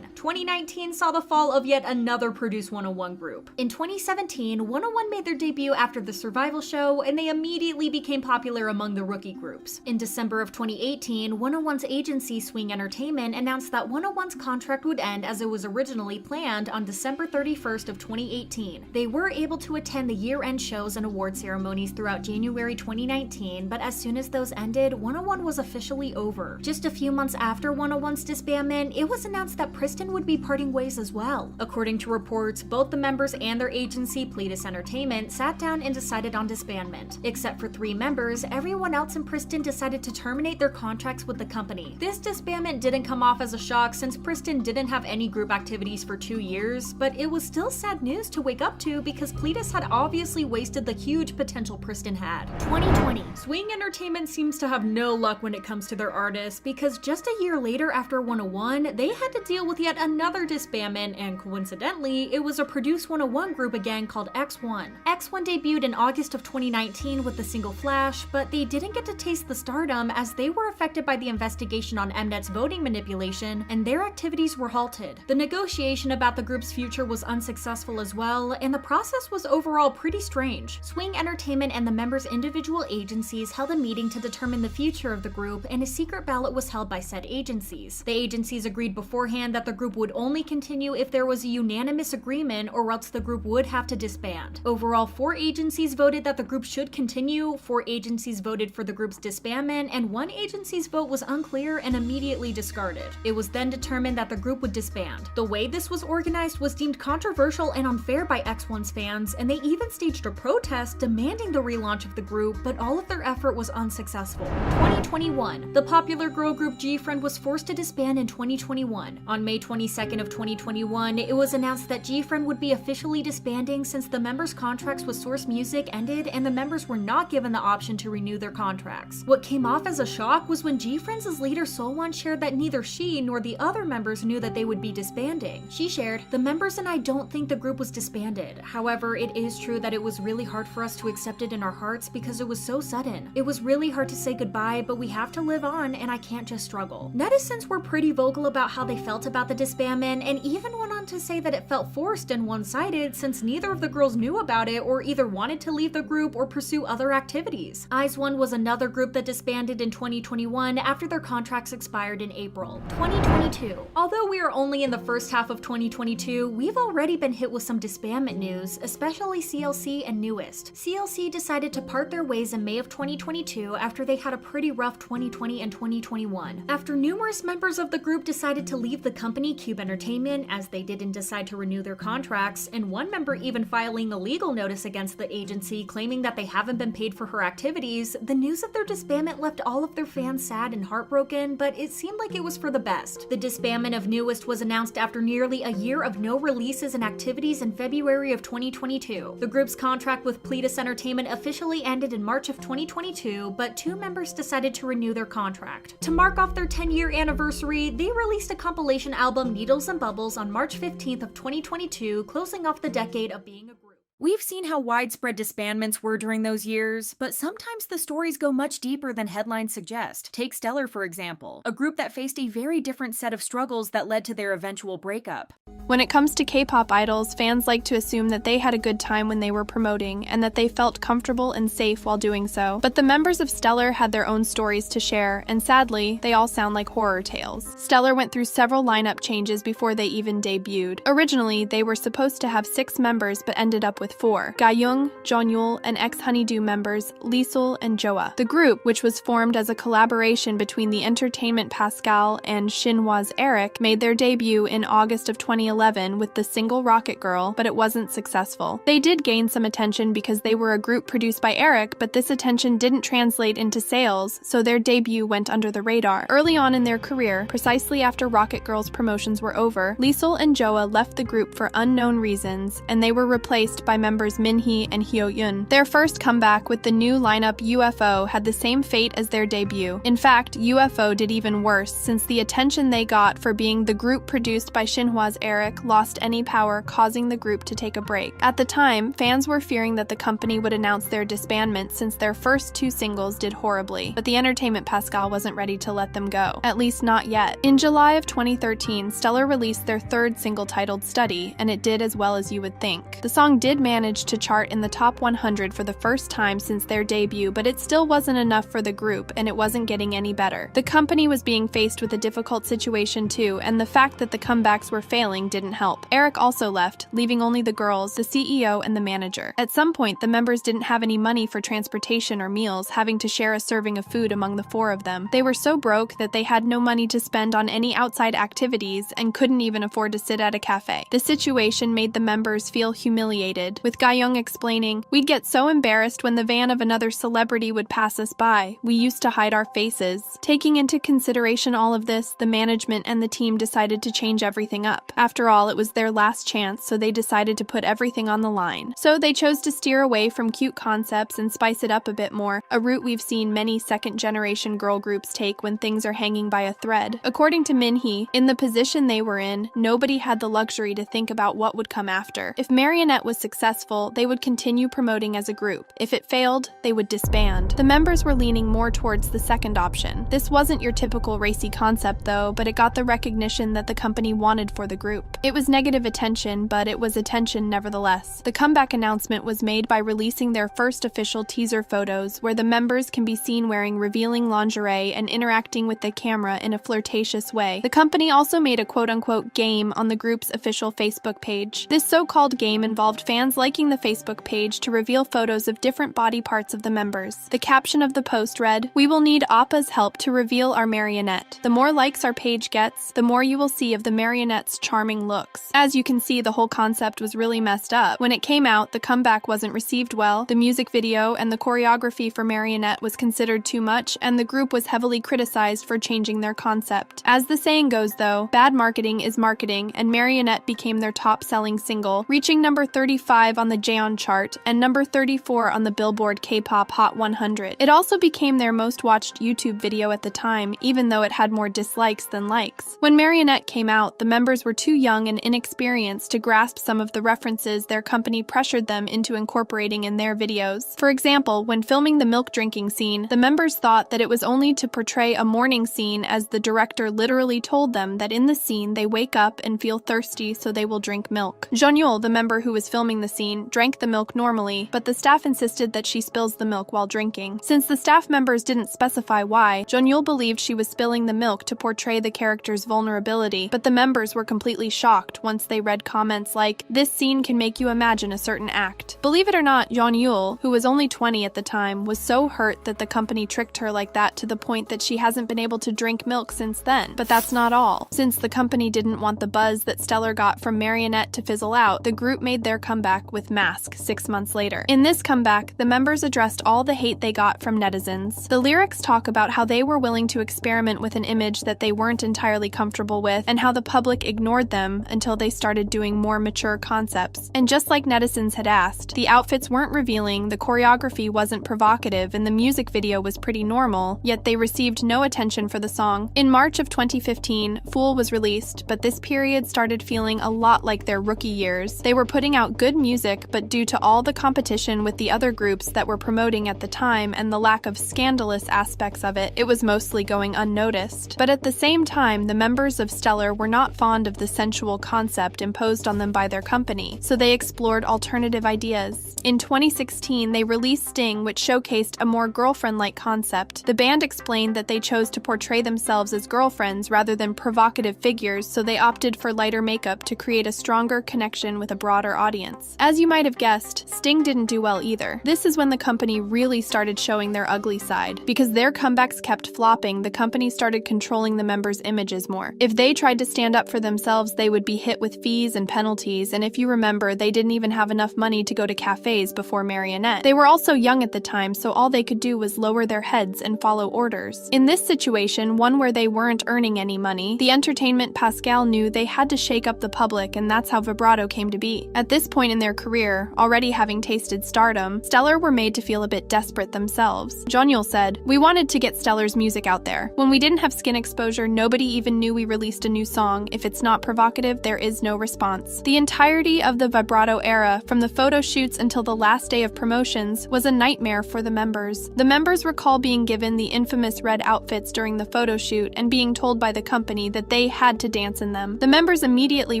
2019 saw the fall of yet another Produce 101 group. In 2017, 101 made their debut after the survival show, and they immediately became popular among the rookie groups. In December of 2018, 101's agency Swing Entertainment announced that 101's contract would end as it was originally planned on December 31st of 2018. They were able to attend the year-end shows and award ceremonies throughout January 2019, but as soon as those ended, 101 was officially over. Just a few months after 101's disbandment, it was announced that PRISTIN would be parting ways as well. According to reports, both the members and their agency pleaded Pleiades Entertainment sat down and decided on disbandment. Except for 3 members, everyone else in PRISTIN decided to terminate their contracts with the company. This disbandment didn't come off as a shock since PRISTIN didn't have any group activities for 2 years, but it was still sad news to wake up to because Pleiades had obviously wasted the huge potential PRISTIN had. 2020. Swing Entertainment seems to have no luck when it comes to their artists because just a year later after 101, they had to deal with yet another disbandment, and coincidentally, it was a Produce 101 group again called X1. X1 debuted in August of 2019 with the single Flash, but they didn't get to taste the stardom as they were affected by the investigation on Mnet's voting manipulation, and their activities were halted. The negotiation about the group's future was unsuccessful as well, and the process was overall pretty strange. Swing Entertainment and the members' individual agencies held a meeting to determine the future of the group, and a secret ballot was held by said agencies. The agencies agreed beforehand that the group would only continue if there was a unanimous agreement, or else the group would have to disband. Overall, 4 agencies voted that the group should continue, 4 agencies voted for the group's disbandment, and 1 agency's vote was unclear and immediately discarded. It was then determined that the group would disband. The way this was organized was deemed controversial and unfair by X1's fans, and they even staged a protest demanding the relaunch of the group, but all of their effort was unsuccessful. 2021. The popular girl group GFRIEND was forced to disband in 2021. On May 22nd of 2021, it was announced that GFRIEND would be officially disbanding since the members' contracts with Source Music ended and the members were not given the option to renew their contracts. What came off as a shock was when GFRIEND's leader Solwon shared that neither she nor the other members knew that they would be disbanding. She shared, "The members and I don't think the group was disbanded. However, it is true that it was really hard for us to accept it in our hearts because it was so sudden. It was really hard to say goodbye, but we have to live on and I can't just struggle." Netizens were pretty vocal about how they felt about the disbandment and even went on to say that it felt forced and one-sided since neither of the girls knew about it or either wanted to leave the group or pursue other activities. IZ*ONE was another group that disbanded in 2021 after their contracts expired in April. 2022. Although we are only in the first half of 2022, we've already been hit with some disbandment news, especially CLC and NEWEST. CLC decided to part their ways in May of 2022 after they had a pretty rough 2020 and 2021. After numerous members of the group decided to leave the company Cube Entertainment as they didn't decide to renew their contracts, and one member even filing a legal notice against the agency claiming that they haven't been paid for her activities, the news of their disbandment left all of their fans sad and heartbroken, but it seemed like it was for the best. The disbandment of NEWEST was announced after nearly a year of no releases and activities in February of 2022. The group's contract with Pleiades Entertainment officially ended in March of 2022, but 2 members decided to renew their contract. To mark off their 10-year anniversary, they released a compilation album, Needles and Bubbles, on March 15th of 2022, closing off the decade of being a group. We've seen how widespread disbandments were during those years, but sometimes the stories go much deeper than headlines suggest. Take Stellar, for example, a group that faced a very different set of struggles that led to their eventual breakup. When it comes to K-pop idols, fans like to assume that they had a good time when they were promoting and that they felt comfortable and safe while doing so. But the members of Stellar had their own stories to share, and sadly, they all sound like horror tales. Stellar went through several lineup changes before they even debuted. Originally, they were supposed to have 6 members but ended up with 4. Gayoung, Jeonyul, and ex-Honeydew members Leesul and Joa. The group, which was formed as a collaboration between the Entertainment Pascal and Shinhwa's Eric, made their debut in August of 2011 with the single Rocket Girl, but it wasn't successful. They did gain some attention because they were a group produced by Eric, but this attention didn't translate into sales, so their debut went under the radar. Early on in their career, precisely after Rocket Girl's promotions were over, Leesul and Joa left the group for unknown reasons, and they were replaced by members Minhee and Hyoyeon. Their first comeback with the new lineup UFO had the same fate as their debut. In fact, UFO did even worse, since the attention they got for being the group produced by Shinhwa's Eric lost any power, causing the group to take a break. At the time, fans were fearing that the company would announce their disbandment since their first 2 singles did horribly, but the Entertainment Pascal wasn't ready to let them go. At least not yet. In July of 2013, Stellar released their 3rd single titled Study, and it did as well as you would think. The song did manage to chart in the top 100 for the first time since their debut, but it still wasn't enough for the group, and it wasn't getting any better. The company was being faced with a difficult situation too, and the fact that the comebacks were failing didn't help. Eric also left, leaving only the girls, the CEO, and the manager. At some point, the members didn't have any money for transportation or meals, having to share a serving of food among the 4 of them. They were so broke that they had no money to spend on any outside activities and couldn't even afford to sit at a cafe. The situation made the members feel humiliated, with Ga-young explaining, "We'd get so embarrassed when the van of another celebrity would pass us by. We used to hide our faces." Taking into consideration all of this, the management and the team decided to change everything up. After all, it was their last chance, so they decided to put everything on the line. So they chose to steer away from cute concepts and spice it up a bit more, a route we've seen many second-generation girl groups take when things are hanging by a thread. According to Minhee, in the position they were in, nobody had the luxury to think about what would come after. If Marionette was successful, they would continue promoting as a group. If it failed, they would disband. The members were leaning more towards the second option. This wasn't your typical racy concept though, but it got the recognition that the company wanted for the group. It was negative attention, but it was attention nevertheless. The comeback announcement was made by releasing their first official teaser photos, where the members can be seen wearing revealing lingerie and interacting with the camera in a flirtatious way. The company also made a quote-unquote game on the group's official Facebook page. This so-called game involved fans liking the Facebook page to reveal photos of different body parts of the members. The caption of the post read, "We will need Appa's help to reveal our marionette. The more likes our page gets, the more you will see of the marionette's charming looks." As you can see, the whole concept was really messed up. When it came out, the comeback wasn't received well, the music video and the choreography for Marionette was considered too much, and the group was heavily criticized for changing their concept. As the saying goes though, bad marketing is marketing, and Marionette became their top-selling single, reaching number 35 on the Jaeon chart and number 34 on the Billboard K-pop Hot 100. It also became their most watched YouTube video at the time, even though it had more dislikes than likes. When Marionette came out, the members were too young and inexperienced to grasp some of the references their company pressured them into incorporating in their videos. For example, when filming the milk drinking scene, the members thought that it was only to portray a morning scene, as the director literally told them that in the scene they wake up and feel thirsty, so they will drink milk. Jeonyul, the member who was filming the scene, drank the milk normally, but the staff insisted that she spills the milk while drinking. Since the staff members didn't specify why, Jeonyul believed she was spilling the milk to portray the character's vulnerability, but the members were completely shocked once they read comments like, "This scene can make you imagine a certain act." Believe it or not, Jeonyul, who was only 20 at the time, was so hurt that the company tricked her like that to the point that she hasn't been able to drink milk since then. But that's not all. Since the company didn't want the buzz that Stellar got from Marionette to fizzle out, the group made their comeback with Mask 6 months later. In this comeback, the members addressed all the hate they got from netizens. The lyrics talk about how they were willing to experiment with an image that they weren't entirely comfortable with, and how the public ignored them until they started doing more mature concepts. And just like netizens had asked, the outfits weren't revealing, the choreography wasn't provocative, and the music video was pretty normal, yet they received no attention for the song. In March of 2015, Fool was released, but this period started feeling a lot like their rookie years. They were putting out good music, but due to all the competition with the other groups that were promoting at the time and the lack of scandalous aspects of it, it was mostly going unnoticed. But at the same time, the members of Stellar were not fond of the sensual concept imposed on them by their company, so they explored alternative ideas. In 2016, they released Sting, which showcased a more girlfriend-like concept. The band explained that they chose to portray themselves as girlfriends rather than provocative figures, so they opted for lighter makeup to create a stronger connection with a broader audience. As you might have guessed, Sting didn't do well either. This is when the company really started showing their ugly side. Because their comebacks kept flopping, the company started controlling the members' images more. If they tried to stand up for themselves, they would be hit with fees and penalties, and if you remember, they didn't even have enough money to go to cafes before Marionette. They were also young at the time, so all they could do was lower their heads and follow orders. In this situation, one where they weren't earning any money, the entertainment Pascal knew they had to shake up the public, and that's how Vibrato came to be. At this point in their career, already having tasted stardom, Stellar were made to feel a bit desperate themselves. Jeonyul said, "We wanted to get Stellar's music out there. When we didn't have skin exposure, nobody even knew we released a new song. If it's not provocative, there is no response." The entirety of the Vibrato era, from the photo shoots until the last day of promotions, was a nightmare for the members. The members recall being given the infamous red outfits during the photo shoot and being told by the company that they had to dance in them. The members immediately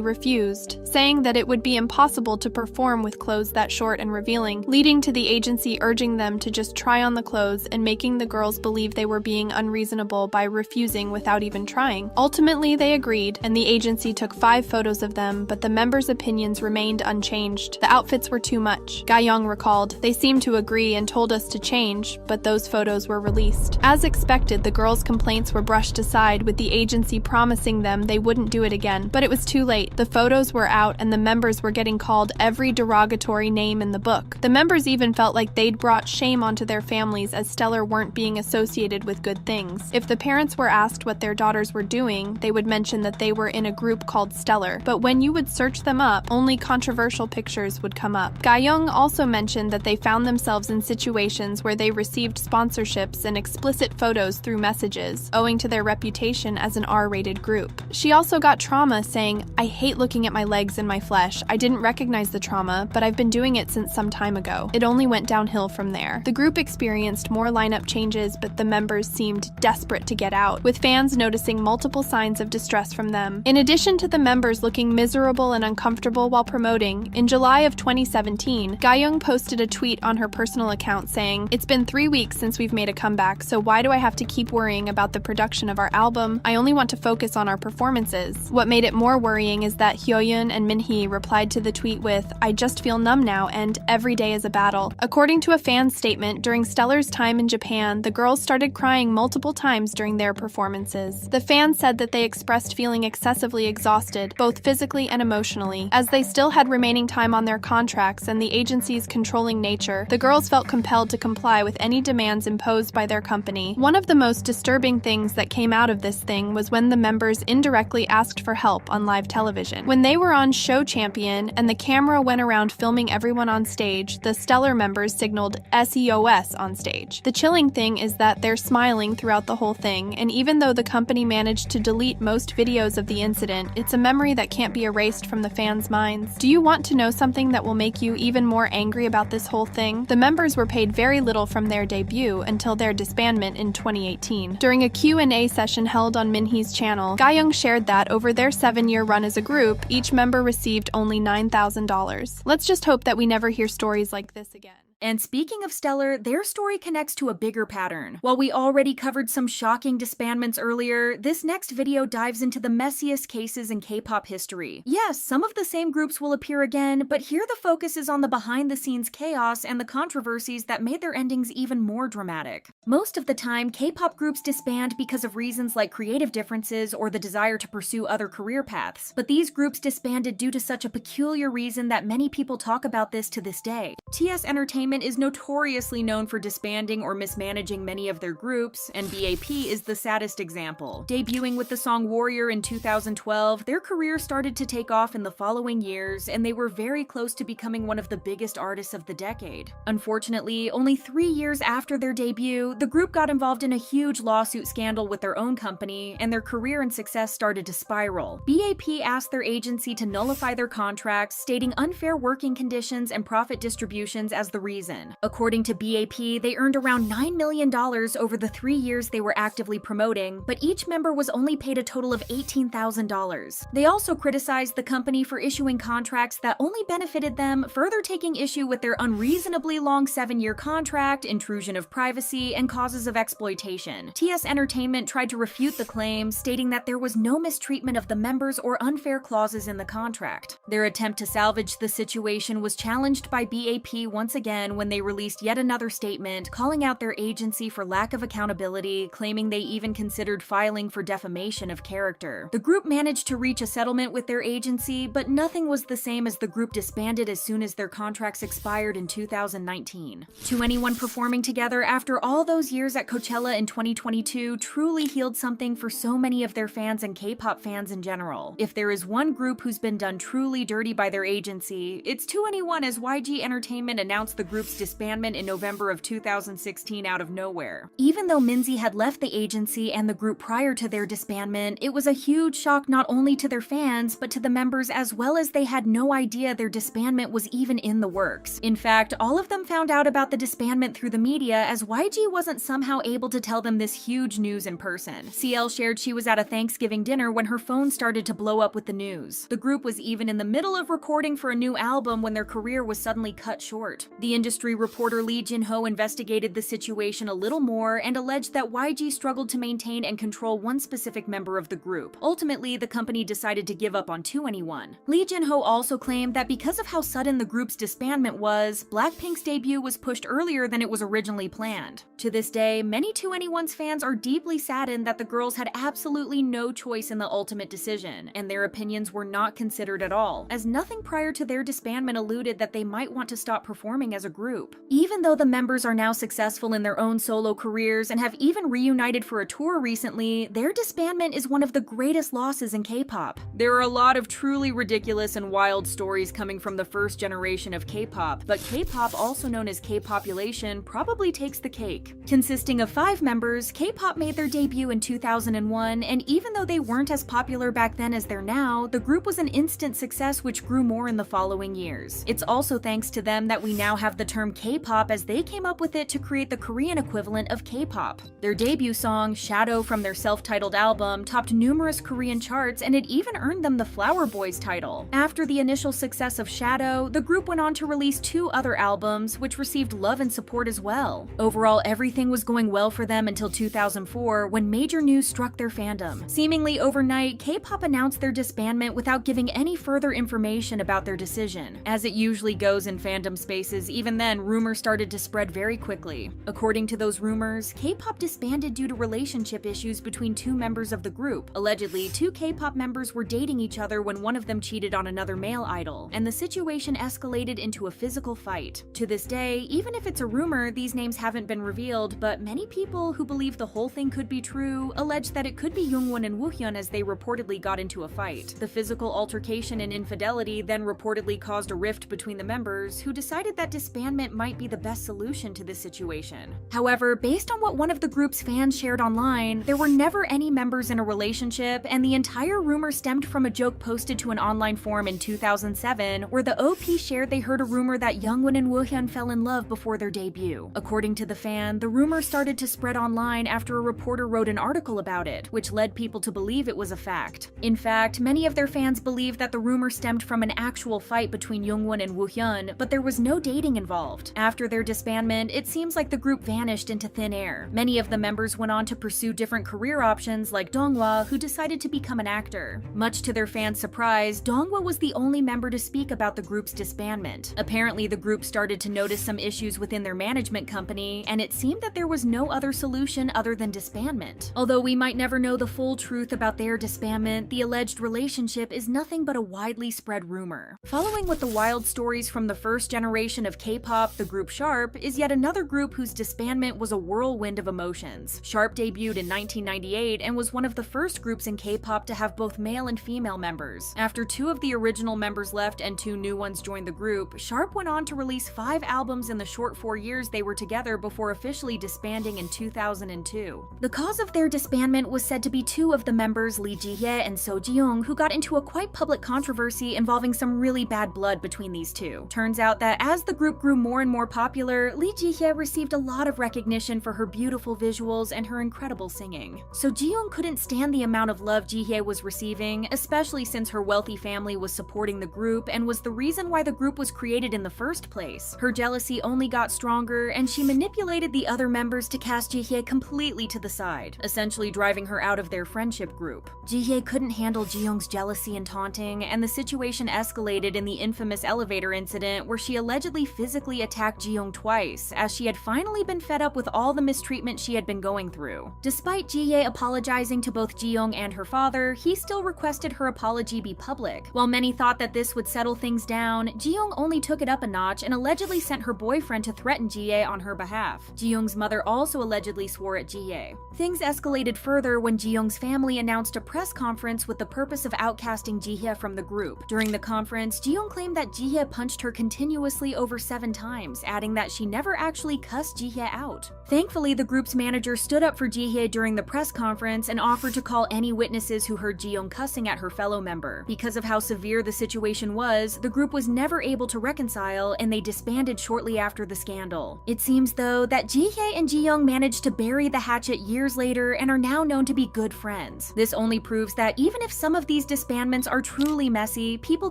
refused, saying that it would be impossible to perform with clothes that short and revealing, leading to the agency urging them to just try on the clothes and making the girls believe they were being unreasonable by refusing without even trying. Ultimately, they agreed, and the agency took 5 photos of them, but the members' opinions remained unchanged. The outfits were too much. Ga-young recalled, "They seemed to agree and told us to change, but those photos were released." As expected, the girls' complaints were brushed aside, with the agency promising them they wouldn't do it again. But it was too late. The photos were out and the members were getting called every derogatory name in the book. The members even felt like they'd brought shame onto their families as Stellar weren't being associated with good things. If the parents were asked what their daughters were doing, they would mention that they were in a group called Stellar, but when you would search them up, only controversial pictures would come up. Ga-young also mentioned that they found themselves in situations where they received sponsorships and explicit photos through messages, owing to their reputation as an R-rated group. She also got trauma, saying, "I hate looking at my legs and my flesh. I didn't recognize the trauma, but I've been doing it since some time ago. It only went downhill from there." The group experienced more lineup changes, but the members seemed desperate to get out, with fans noticing multiple signs of distress from them. In addition to the members looking miserable and uncomfortable while promoting, in July of 2017, Ga-young posted a tweet on her personal account saying, "It's been 3 weeks since we've made a comeback, so why do I have to keep worrying about the production of our album? I only want to focus on our performances." What made it more worrying is that Hyoyeon and Minhee replied to the tweet with, "I just feel numb now and every day is a battle." According to a fan statement, during Stellar's time in Japan, the girls started crying multiple times during their performances. The fans said that they expressed feeling excessively exhausted, both physically and emotionally. As they still had remaining time on their contracts and the agency's controlling nature, the girls felt compelled to comply with any demands imposed by their company. One of the most disturbing things that came out of this thing was when the members indirectly asked for help on live television. When they were on Show Champion and the camera went around filming everyone on stage, the Stellar members signaled SEOS on stage. The chilling thing is that they're smiling throughout the whole thing, and even though the company managed to delete most videos of the incident, it's a memory that can't be erased from the fans' minds. Do you want to know something that will make you even more angry about this whole thing? The members were paid very little from their debut until their disbandment in 2018. During a Q&A session held on Minhee's channel, Ga-young shared that over their 7-year run as a group, each member received only $9,000. Let's just hope that we never hear stories like this again. And speaking of Stellar, their story connects to a bigger pattern. While we already covered some shocking disbandments earlier, this next video dives into the messiest cases in K-pop history. Yes, some of the same groups will appear again, but here the focus is on the behind-the-scenes chaos and the controversies that made their endings even more dramatic. Most of the time, K-pop groups disband because of reasons like creative differences or the desire to pursue other career paths, but these groups disbanded due to such a peculiar reason that many people talk about this to this day. TS Entertainment is notoriously known for disbanding or mismanaging many of their groups, and BAP is the saddest example. Debuting with the song Warrior in 2012, their career started to take off in the following years, and they were very close to becoming one of the biggest artists of the decade. Unfortunately, only 3 years after their debut, the group got involved in a huge lawsuit scandal with their own company, and their career and success started to spiral. BAP asked their agency to nullify their contracts, stating unfair working conditions and profit distributions as the reason. According to BAP, they earned around $9 million over the 3 years they were actively promoting, but each member was only paid a total of $18,000. They also criticized the company for issuing contracts that only benefited them, further taking issue with their unreasonably long 7-year contract, intrusion of privacy, and causes of exploitation. TS Entertainment tried to refute the claim, stating that there was no mistreatment of the members or unfair clauses in the contract. Their attempt to salvage the situation was challenged by BAP once again when they released yet another statement calling out their agency for lack of accountability, claiming they even considered filing for defamation of character. The group managed to reach a settlement with their agency, but nothing was the same as the group disbanded as soon as their contracts expired in 2019. To anyone performing together after all those years at Coachella in 2022 truly healed something for so many of their fans and K-pop fans in general. If there is one group who's been done truly dirty by their agency, it's 2NE1 as YG Entertainment announced the group's disbandment in November of 2016 out of nowhere. Even though Minzy had left the agency and the group prior to their disbandment, it was a huge shock not only to their fans, but to the members as well, as they had no idea their disbandment was even in the works. In fact, all of them found out about the disbandment through the media, as YG wasn't somehow able to tell them this huge news in person. CL shared she was at a Thanksgiving dinner when her phone started to blow up with the news. The group was even in the middle of recording for a new album when their career was suddenly cut short. The industry industry reporter Lee Jin-ho investigated the situation a little more and alleged that YG struggled to maintain and control one specific member of the group. Ultimately, the company decided to give up on 2NE1. Lee Jin-ho also claimed that because of how sudden the group's disbandment was, Blackpink's debut was pushed earlier than it was originally planned. To this day, many 2NE1's fans are deeply saddened that the girls had absolutely no choice in the ultimate decision, and their opinions were not considered at all, as nothing prior to their disbandment alluded that they might want to stop performing as a group. Even though the members are now successful in their own solo careers and have even reunited for a tour recently, their disbandment is one of the greatest losses in K-pop. There are a lot of truly ridiculous and wild stories coming from the first generation of K-pop, but K-pop, also known as K-population, probably takes the cake. Consisting of 5 members, K-pop made their debut in 2001, and even though they weren't as popular back then as they're now, the group was an instant success which grew more in the following years. It's also thanks to them that we now have the term K-pop, as they came up with it to create the Korean equivalent of K-pop. Their debut song, Shadow, from their self-titled album, topped numerous Korean charts, and it even earned them the Flower Boys title. After the initial success of Shadow, the group went on to release 2 other albums, which received love and support as well. Overall, everything was going well for them until 2004, when major news struck their fandom. Seemingly overnight, K-pop announced their disbandment without giving any further information about their decision. As it usually goes in fandom spaces, even then, rumors started to spread very quickly. According to those rumors, K-pop disbanded due to relationship issues between 2 members of the group. Allegedly, 2 K-pop members were dating each other when one of them cheated on another male idol, and the situation escalated into a physical fight. To this day, even if it's a rumor, these names haven't been revealed, but many people who believe the whole thing could be true allege that it could be Jungwon and Woohyun, as they reportedly got into a fight. The physical altercation and infidelity then reportedly caused a rift between the members, who decided that disbandment might be the best solution to this situation. However, based on what one of the group's fans shared online, there were never any members in a relationship, and the entire rumor stemmed from a joke posted to an online forum in 2007, where the OP shared they heard a rumor that Jungwon and Woohyun fell in love before their debut. According to the fan, the rumor started to spread online after a reporter wrote an article about it, which led people to believe it was a fact. In fact, many of their fans believed that the rumor stemmed from an actual fight between Jungwon and Woohyun, but there was no dating involved. After their disbandment, it seems like the group vanished into thin air. Many of the members went on to pursue different career options, like Donghwa, who decided to become an actor. Much to their fans' surprise, Donghwa was the only member to speak about the group's disbandment. Apparently, the group started to notice some issues within their management company, and it seemed that there was no other solution other than disbandment. Although we might never know the full truth about their disbandment, the alleged relationship is nothing but a widely spread rumor. Following with the wild stories from the first generation of K-pop, the group HYBE is yet another group whose disbandment was a whirlwind of emotions. HYBE debuted in 1998 and was one of the first groups in K-pop to have both male and female members. After 2 of the original members left and 2 new ones joined the group, HYBE went on to release 5 albums in the short 4 years they were together before officially disbanding in 2002. The cause of their disbandment was said to be 2 of the members, Lee Ji-hye and So Ji-young, who got into a quite public controversy involving some really bad blood between these 2. Turns out that as the group grew more and more popular, Lee Ji-hye received a lot of recognition for her beautiful visuals and her incredible singing. So Ji-young couldn't stand the amount of love Ji-hye was receiving, especially since her wealthy family was supporting the group and was the reason why the group was created in the first place. Her jealousy only got stronger, and she manipulated the other members to cast Ji-hye completely to the side, essentially driving her out of their friendship group. Ji-hye couldn't handle Ji-young's jealousy and taunting, and the situation escalated in the infamous elevator incident where she allegedly physically attacked Ji-young twice, as she had finally been fed up with all the mistreatment she had been going through. Despite Ji-hye apologizing to both Ji-young and her father, he still requested her apology be public. While many thought that this would settle things down, Ji-young only took it up a notch and allegedly sent her boyfriend to threaten Ji-hye on her behalf. Ji-young's mother also allegedly swore at Ji-hye. Things escalated further when Ji-young's family announced a press conference with the purpose of outcasting Ji-hye from the group. During the conference, Ji-young claimed that Ji-hye punched her continuously over 7 times, adding that she never actually cussed Ji-hye out. Thankfully, the group's manager stood up for Ji-hye during the press conference and offered to call any witnesses who heard Ji-young cussing at her fellow member. Because of how severe the situation was, the group was never able to reconcile, and they disbanded shortly after the scandal. It seems, though, that Ji-hye and Ji-young managed to bury the hatchet years later and are now known to be good friends. This only proves that even if some of these disbandments are truly messy, people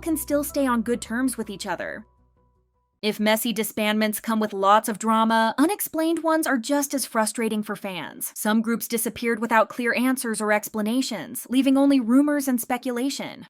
can still stay on good terms with each other. If messy disbandments come with lots of drama, unexplained ones are just as frustrating for fans. Some groups disappeared without clear answers or explanations, leaving only rumors and speculation.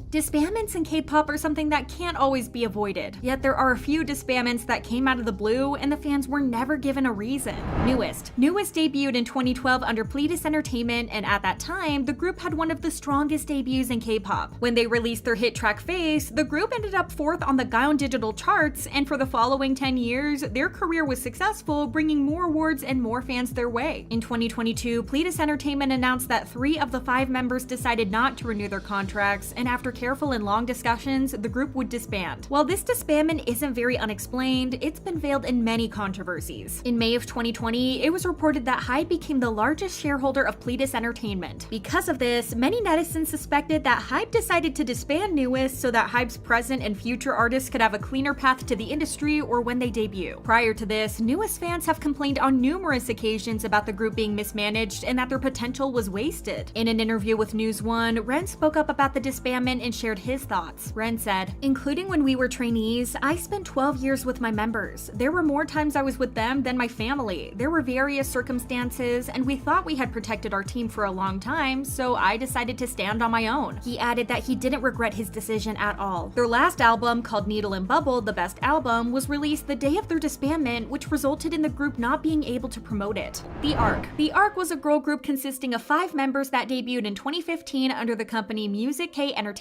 Disbandments in K-pop are something that can't always be avoided, yet there are a few disbandments that came out of the blue and the fans were never given a reason. NU'EST debuted in 2012 under Pledis Entertainment, and at that time, the group had one of the strongest debuts in K-pop. When they released their hit track Face, the group ended up 4th on the Gaon digital charts, and for the following 10 years, their career was successful, bringing more awards and more fans their way. In 2022, Pledis Entertainment announced that 3 of the 5 members decided not to renew their contracts, and after careful and long discussions, the group would disband. While this disbandment isn't very unexplained, it's been veiled in many controversies. In May of 2020, it was reported that HYBE became the largest shareholder of Pledis Entertainment. Because of this, many netizens suspected that HYBE decided to disband NU'EST so that HYBE's present and future artists could have a cleaner path to the industry or when they debut. Prior to this, NU'EST fans have complained on numerous occasions about the group being mismanaged and that their potential was wasted. In an interview with News One, Ren spoke up about the disbandment and shared his thoughts. Ren said, "Including when we were trainees, I spent 12 years with my members. There were more times I was with them than my family. There were various circumstances, and we thought we had protected our team for a long time, so I decided to stand on my own." He added that he didn't regret his decision at all. Their last album, called Needle and Bubble, the best album, was released the day of their disbandment, which resulted in the group not being able to promote it. The Ark. The Ark was a girl group consisting of 5 members that debuted in 2015 under the company Music K Entertainment,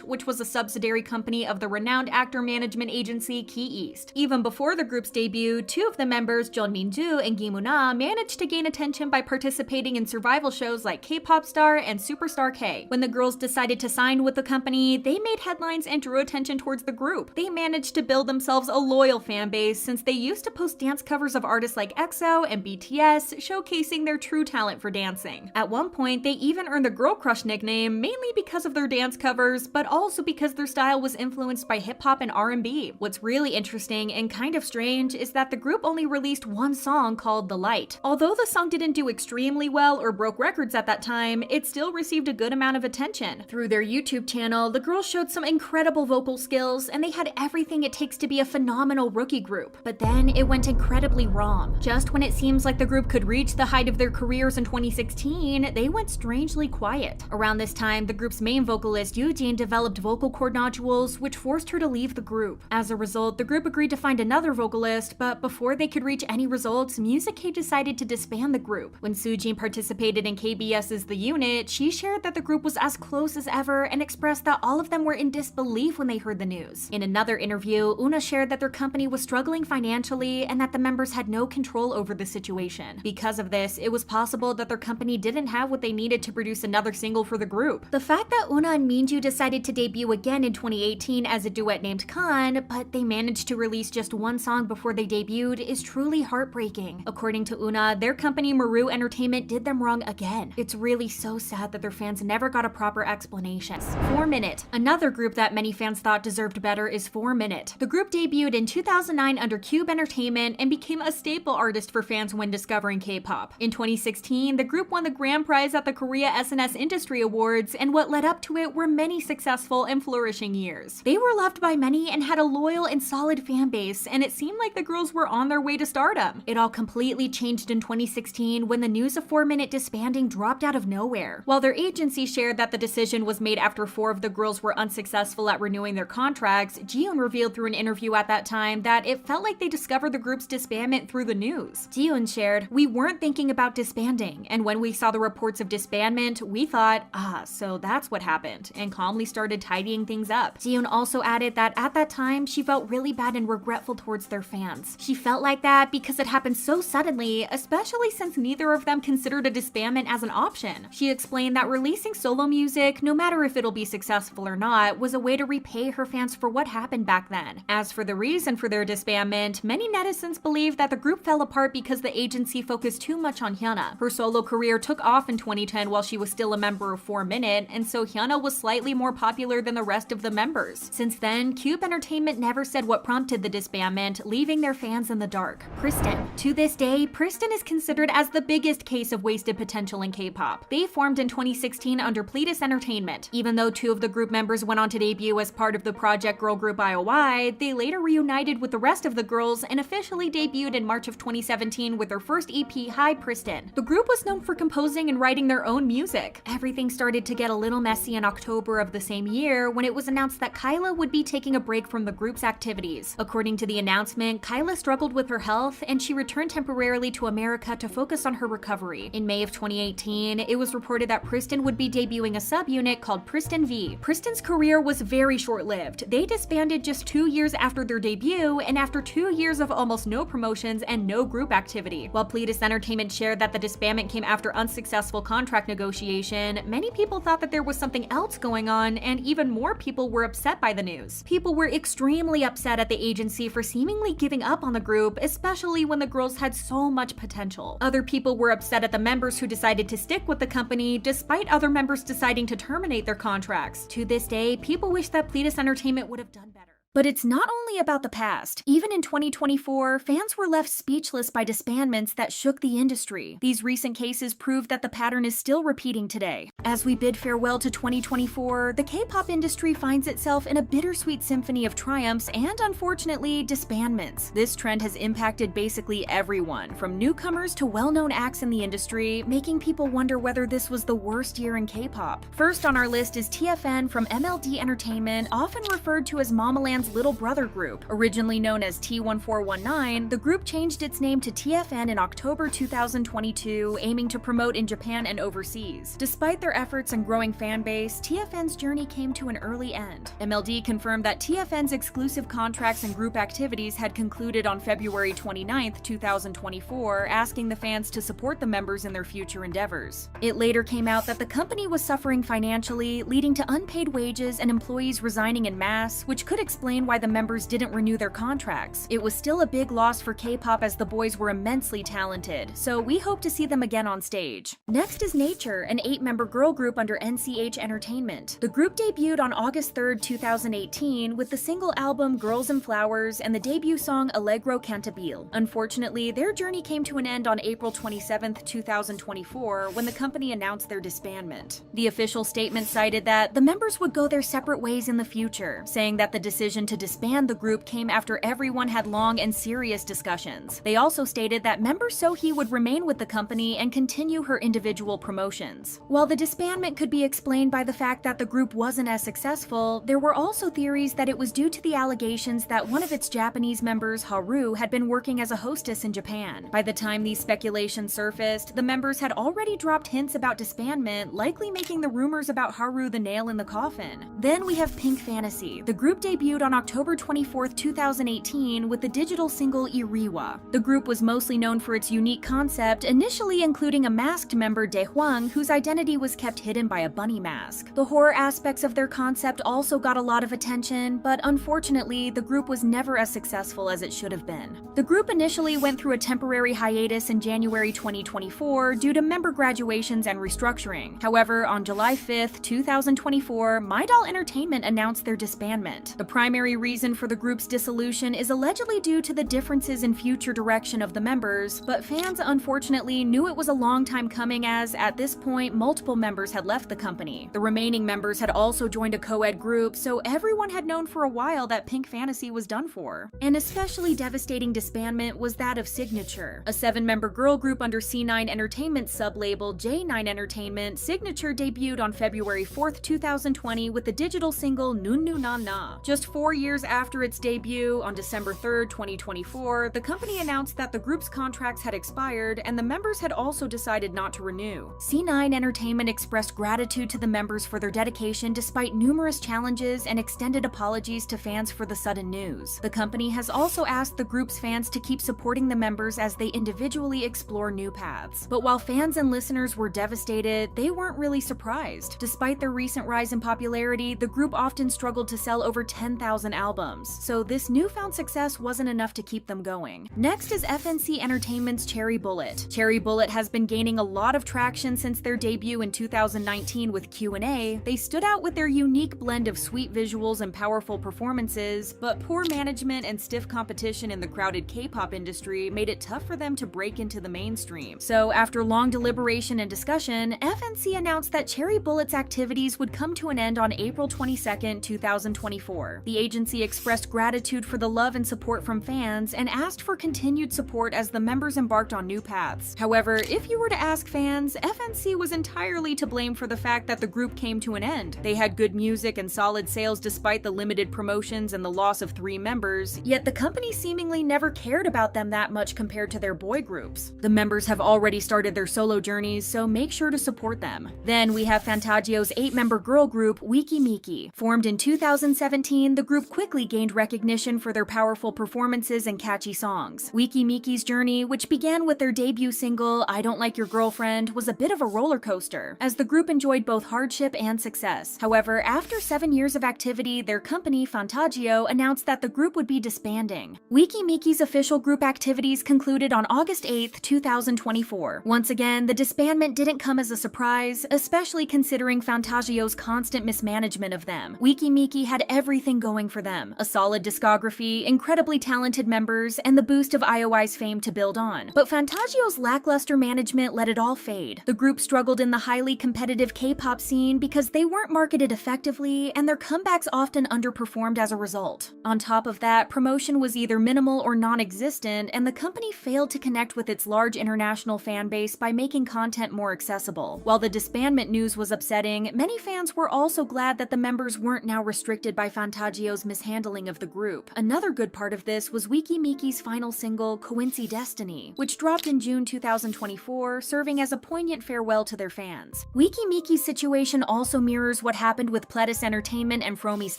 which was a subsidiary company of the renowned actor management agency Key East. Even before the group's debut, 2 of the members, Jeon Min-ju and Gi Moon-ah, managed to gain attention by participating in survival shows like K-Pop Star and Superstar K. When the girls decided to sign with the company, they made headlines and drew attention towards the group. They managed to build themselves a loyal fan base since they used to post dance covers of artists like EXO and BTS, showcasing their true talent for dancing. At one point, they even earned the Girl Crush nickname, mainly because of their dance covers, but also because their style was influenced by hip-hop and R&B. What's really interesting and kind of strange is that the group only released one song called The Light. Although the song didn't do extremely well or broke records at that time, it still received a good amount of attention. Through their YouTube channel, the girls showed some incredible vocal skills, and they had everything it takes to be a phenomenal rookie group. But then it went incredibly wrong. Just when it seems like the group could reach the height of their careers in 2016, they went strangely quiet. Around this time, the group's main vocalist, Yoojin, developed vocal cord nodules, which forced her to leave the group. As a result, the group agreed to find another vocalist, but before they could reach any results, Music K decided to disband the group. When Soojin participated in KBS's The Unit, she shared that the group was as close as ever and expressed that all of them were in disbelief when they heard the news. In another interview, Una shared that their company was struggling financially and that the members had no control over the situation. Because of this, it was possible that their company didn't have what they needed to produce another single for the group. The fact that Una and Minju decided to debut again in 2018 as a duet named Khan, but they managed to release just one song before they debuted is truly heartbreaking. According to Una, their company Maru Entertainment did them wrong again. It's really so sad that their fans never got a proper explanation. 4Minute. Another group that many fans thought deserved better is 4Minute. The group debuted in 2009 under Cube Entertainment and became a staple artist for fans when discovering K-pop. In 2016, the group won the grand prize at the Korea SNS Industry Awards, and what led up to it were many successful and flourishing years. They were loved by many and had a loyal and solid fan base, and it seemed like the girls were on their way to stardom. It all completely changed in 2016 when the news of 4Minute disbanding dropped out of nowhere. While their agency shared that the decision was made after 4 of the girls were unsuccessful at renewing their contracts, Jihoon revealed through an interview at that time that it felt like they discovered the group's disbandment through the news. Jihoon shared, "We weren't thinking about disbanding, and when we saw the reports of disbandment, we thought, so that's what happened," and calmly started tidying things up. Jihoon also added that at that time, she felt really bad and regretful towards their fans. She felt like that because it happened so suddenly, especially since neither of them considered a disbandment as an option. She explained that releasing solo music, no matter if it'll be successful or not, was a way to repay her fans for what happened back then. As for the reason for their disbandment, many netizens believe that the group fell apart because the agency focused too much on Hyuna. Her solo career took off in 2010 while she was still a member of 4Minute, and so Hyuna was slightly clearly more popular than the rest of the members. Since then, Cube Entertainment never said what prompted the disbandment, leaving their fans in the dark. PRISTIN. To this day, PRISTIN is considered as the biggest case of wasted potential in K-pop. They formed in 2016 under PRISTIN Entertainment. Even though two of the group members went on to debut as part of the project girl group IOI, they later reunited with the rest of the girls and officially debuted in March of 2017 with their first EP, HYBE PRISTIN. The group was known for composing and writing their own music. Everything started to get a little messy in October of the same year when it was announced that Kyla would be taking a break from the group's activities. According to the announcement, Kyla struggled with her health and she returned temporarily to America to focus on her recovery. In May of 2018, it was reported that PRISTIN would be debuting a subunit called PRISTIN V. PRISTIN's career was very short-lived. They disbanded just 2 years after their debut and after 2 years of almost no promotions and no group activity. While PRISTIN Entertainment shared that the disbandment came after unsuccessful contract negotiation, many people thought that there was something else going on, and even more people were upset by the news. People were extremely upset at the agency for seemingly giving up on the group, especially when the girls had so much potential. Other people were upset at the members who decided to stick with the company, despite other members deciding to terminate their contracts. To this day, people wish that PRISTIN Entertainment would have done better. But it's not only about the past. Even in 2024, fans were left speechless by disbandments that shook the industry. These recent cases prove that the pattern is still repeating today. As we bid farewell to 2024, the K-pop industry finds itself in a bittersweet symphony of triumphs and, unfortunately, disbandments. This trend has impacted basically everyone, from newcomers to well-known acts in the industry, making people wonder whether this was the worst year in K-pop. First on our list is TFN from MLD Entertainment, often referred to as MOMOLAND's little brother group. Originally known as T1419, the group changed its name to TFN in October 2022, aiming to promote in Japan and overseas. Despite their efforts and growing fan base, TFN's journey came to an early end. MLD confirmed that TFN's exclusive contracts and group activities had concluded on February 29, 2024, asking the fans to support the members in their future endeavors. It later came out that the company was suffering financially, leading to unpaid wages and employees resigning en masse, which could explain why the members didn't renew their contracts. It was still a big loss for K-pop as the boys were immensely talented, so we hope to see them again on stage. Next is Nature, an 8-member girl group under NCH Entertainment. The group debuted on August 3, 2018 with the single album Girls and Flowers and the debut song Allegro Cantabile. Unfortunately, their journey came to an end on April 27, 2024 when the company announced their disbandment. The official statement cited that the members would go their separate ways in the future, saying that the decision to disband the group came after everyone had long and serious discussions. They also stated that member Sohee would remain with the company and continue her individual promotions. While the disbandment could be explained by the fact that the group wasn't as successful, there were also theories that it was due to the allegations that one of its Japanese members, Haru, had been working as a hostess in Japan. By the time these speculations surfaced, the members had already dropped hints about disbandment, likely making the rumors about Haru the nail in the coffin. Then we have Pink Fantasy. The group debuted on October 24, 2018 with the digital single Iriwa. The group was mostly known for its unique concept, initially including a masked member Daehwang whose identity was kept hidden by a bunny mask. The horror aspects of their concept also got a lot of attention, but unfortunately, the group was never as successful as it should have been. The group initially went through a temporary hiatus in January 2024 due to member graduations and restructuring. However, on July 5, 2024, My Doll Entertainment announced their disbandment. The primary reason for the group's dissolution is allegedly due to the differences in future direction of the members, but fans unfortunately knew it was a long time coming as, at this point, multiple members had left the company. The remaining members had also joined a co-ed group, so everyone had known for a while that Pink Fantasy was done for. An especially devastating disbandment was that of Signature. A 7-member girl group under C9 Entertainment sub-label J9 Entertainment, Signature debuted on February 4, 2020 with the digital single Nunnu Na Na. Just 4 years after its debut, on December 3, 2024, the company announced that the group's contracts had expired and the members had also decided not to renew. C9 Entertainment expressed gratitude to the members for their dedication despite numerous challenges and extended apologies to fans for the sudden news. The company has also asked the group's fans to keep supporting the members as they individually explore new paths. But while fans and listeners were devastated, they weren't really surprised. Despite their recent rise in popularity, the group often struggled to sell over 10,000 1,000 albums, so this newfound success wasn't enough to keep them going. Next is FNC Entertainment's Cherry Bullet. Cherry Bullet has been gaining a lot of traction since their debut in 2019 with Q&A. They stood out with their unique blend of sweet visuals and powerful performances, but poor management and stiff competition in the crowded K-pop industry made it tough for them to break into the mainstream. So after long deliberation and discussion, FNC announced that Cherry Bullet's activities would come to an end on April 22, 2024. The agency expressed gratitude for the love and support from fans and asked for continued support as the members embarked on new paths. However, if you were to ask fans, FNC was entirely to blame for the fact that the group came to an end. They had good music and solid sales despite the limited promotions and the loss of 3 members, yet the company seemingly never cared about them that much compared to their boy groups. The members have already started their solo journeys, so make sure to support them. Then we have Fantagio's 8-member girl group, Wiki Miki. Formed in 2017, the group quickly gained recognition for their powerful performances and catchy songs. Wiki Miki's journey, which began with their debut single, I Don't Like Your Girlfriend, was a bit of a roller coaster, as the group enjoyed both hardship and success. However, after 7 years of activity, their company, Fantagio, announced that the group would be disbanding. Wiki Miki's official group activities concluded on August 8, 2024. Once again, the disbandment didn't come as a surprise, especially considering Fantagio's constant mismanagement of them. Wiki Miki had everything going for them: a solid discography, incredibly talented members, and the boost of IOI's fame to build on. But Fantagio's lackluster management let it all fade. The group struggled in the highly competitive K-pop scene because they weren't marketed effectively, and their comebacks often underperformed as a result. On top of that, promotion was either minimal or non-existent, and the company failed to connect with its large international fan base by making content more accessible. While the disbandment news was upsetting, many fans were also glad that the members weren't now restricted by Fantagio's mishandling of the group. Another good part of this was Wiki Miki's final single, Coincy Destiny, which dropped in June 2024, serving as a poignant farewell to their fans. Wiki Miki's situation also mirrors what happened with Pledis Entertainment and Fromis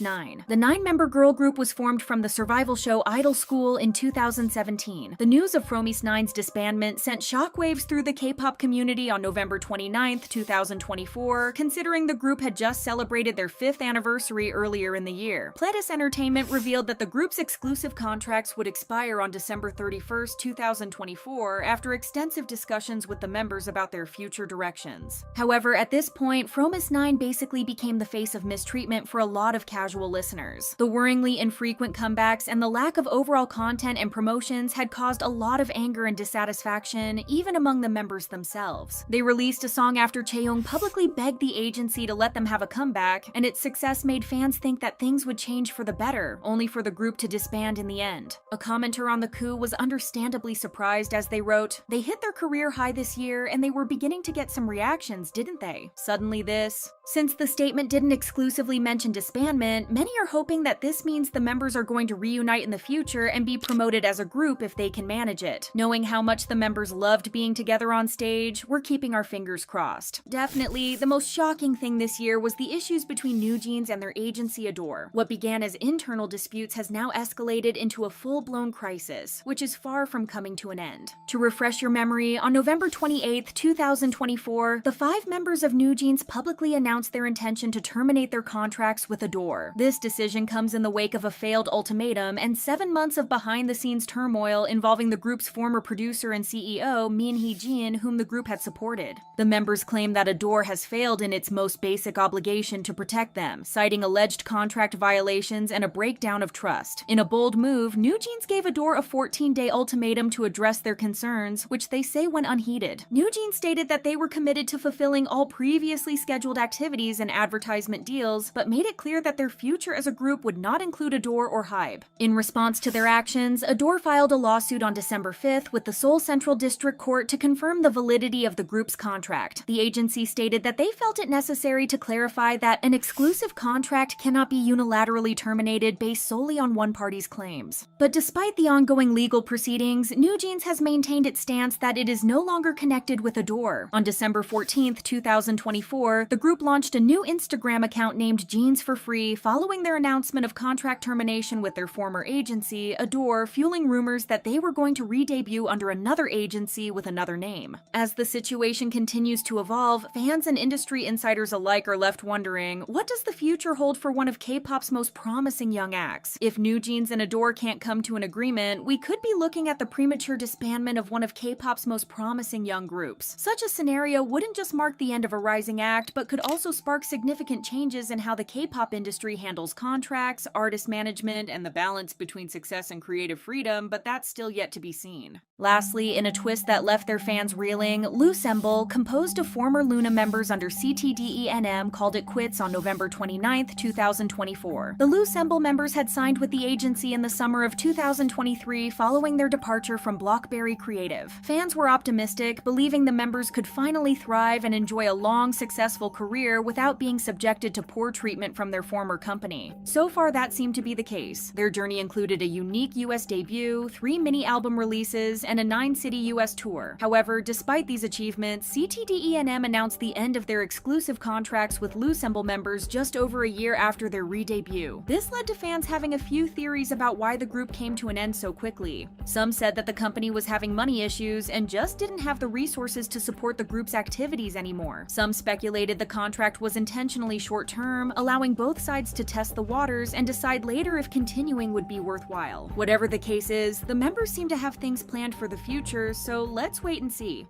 9. The 9-member girl group was formed from the survival show Idol School in 2017. The news of Fromis 9's disbandment sent shockwaves through the K-pop community on November 29, 2024, considering the group had just celebrated their 5th anniversary earlier in the year. Pledis Entertainment revealed that the group's exclusive contracts would expire on December 31, 2024, after extensive discussions with the members about their future directions. However, at this point, Fromis 9 basically became the face of mistreatment for a lot of casual listeners. The worryingly infrequent comebacks and the lack of overall content and promotions had caused a lot of anger and dissatisfaction, even among the members themselves. They released a song after Chaeyoung publicly begged the agency to let them have a comeback, and its success made fans think that things would change for the better, only for the group to disband in the end. A commenter on the coup was understandably surprised as they wrote, "They hit their career high this year and they were beginning to get some reactions, didn't they? Suddenly this." Since the statement didn't exclusively mention disbandment, many are hoping that this means the members are going to reunite in the future and be promoted as a group if they can manage it. Knowing how much the members loved being together on stage, we're keeping our fingers crossed. Definitely, the most shocking thing this year was the issues between NewJeans and their agency Adore. What began as internal disputes has now escalated into a full-blown crisis, which is far from coming to an end. To refresh your memory, on November 28, 2024, the 5 members of NewJeans publicly announced their intention to terminate their contracts with Adore. This decision comes in the wake of a failed ultimatum and 7 months of behind-the-scenes turmoil involving the group's former producer and CEO, Min Hee-jin, whom the group had supported. The members claim that Adore has failed in its most basic obligation to protect them, citing alleged contract violations and a breakdown of trust. In a bold move, NewJeans gave Adore a 14-day ultimatum to address their concerns, which they say went unheeded. NewJeans stated that they were committed to fulfilling all previously scheduled activities and advertisement deals, but made it clear that their future as a group would not include Adore or HYBE. In response to their actions, Adore filed a lawsuit on December 5th with the Seoul Central District Court to confirm the validity of the group's contract. The agency stated that they felt it necessary to clarify that an exclusive contract cannot be unilaterally terminated based solely on one party's claims. But despite the ongoing legal proceedings, NewJeans has maintained its stance that it is no longer connected with Adore. On December 14th, 2024, the group launched launched a new Instagram account named Jeans for Free following their announcement of contract termination with their former agency, Adore, fueling rumors that they were going to re-debut under another agency with another name. As the situation continues to evolve, fans and industry insiders alike are left wondering, what does the future hold for one of K-pop's most promising young acts? If New Jeans and Adore can't come to an agreement, we could be looking at the premature disbandment of one of K-pop's most promising young groups. Such a scenario wouldn't just mark the end of a rising act, but could also spark significant changes in how the K-pop industry handles contracts, artist management, and the balance between success and creative freedom, but that's still yet to be seen. Lastly, in a twist that left their fans reeling, Loossemble, composed of former Luna members under CTDENM, called it quits on November 29, 2024. The Loossemble members had signed with the agency in the summer of 2023 following their departure from Blockberry Creative. Fans were optimistic, believing the members could finally thrive and enjoy a long, successful career without being subjected to poor treatment from their former company. So far, that seemed to be the case. Their journey included a unique US debut, 3 mini-album releases, and a 9-city US tour. However, despite these achievements, CTDENM announced the end of their exclusive contracts with Loossemble members just over a year after their re-debut. This led to fans having a few theories about why the group came to an end so quickly. Some said that the company was having money issues and just didn't have the resources to support the group's activities anymore. Some speculated the contract was intentionally short-term, allowing both sides to test the waters and decide later if continuing would be worthwhile. Whatever the case is, the members seem to have things planned for the future, so let's wait and see.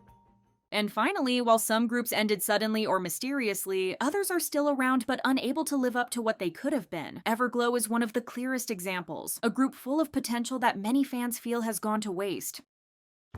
And finally, while some groups ended suddenly or mysteriously, others are still around but unable to live up to what they could have been. Everglow is one of the clearest examples, a group full of potential that many fans feel has gone to waste.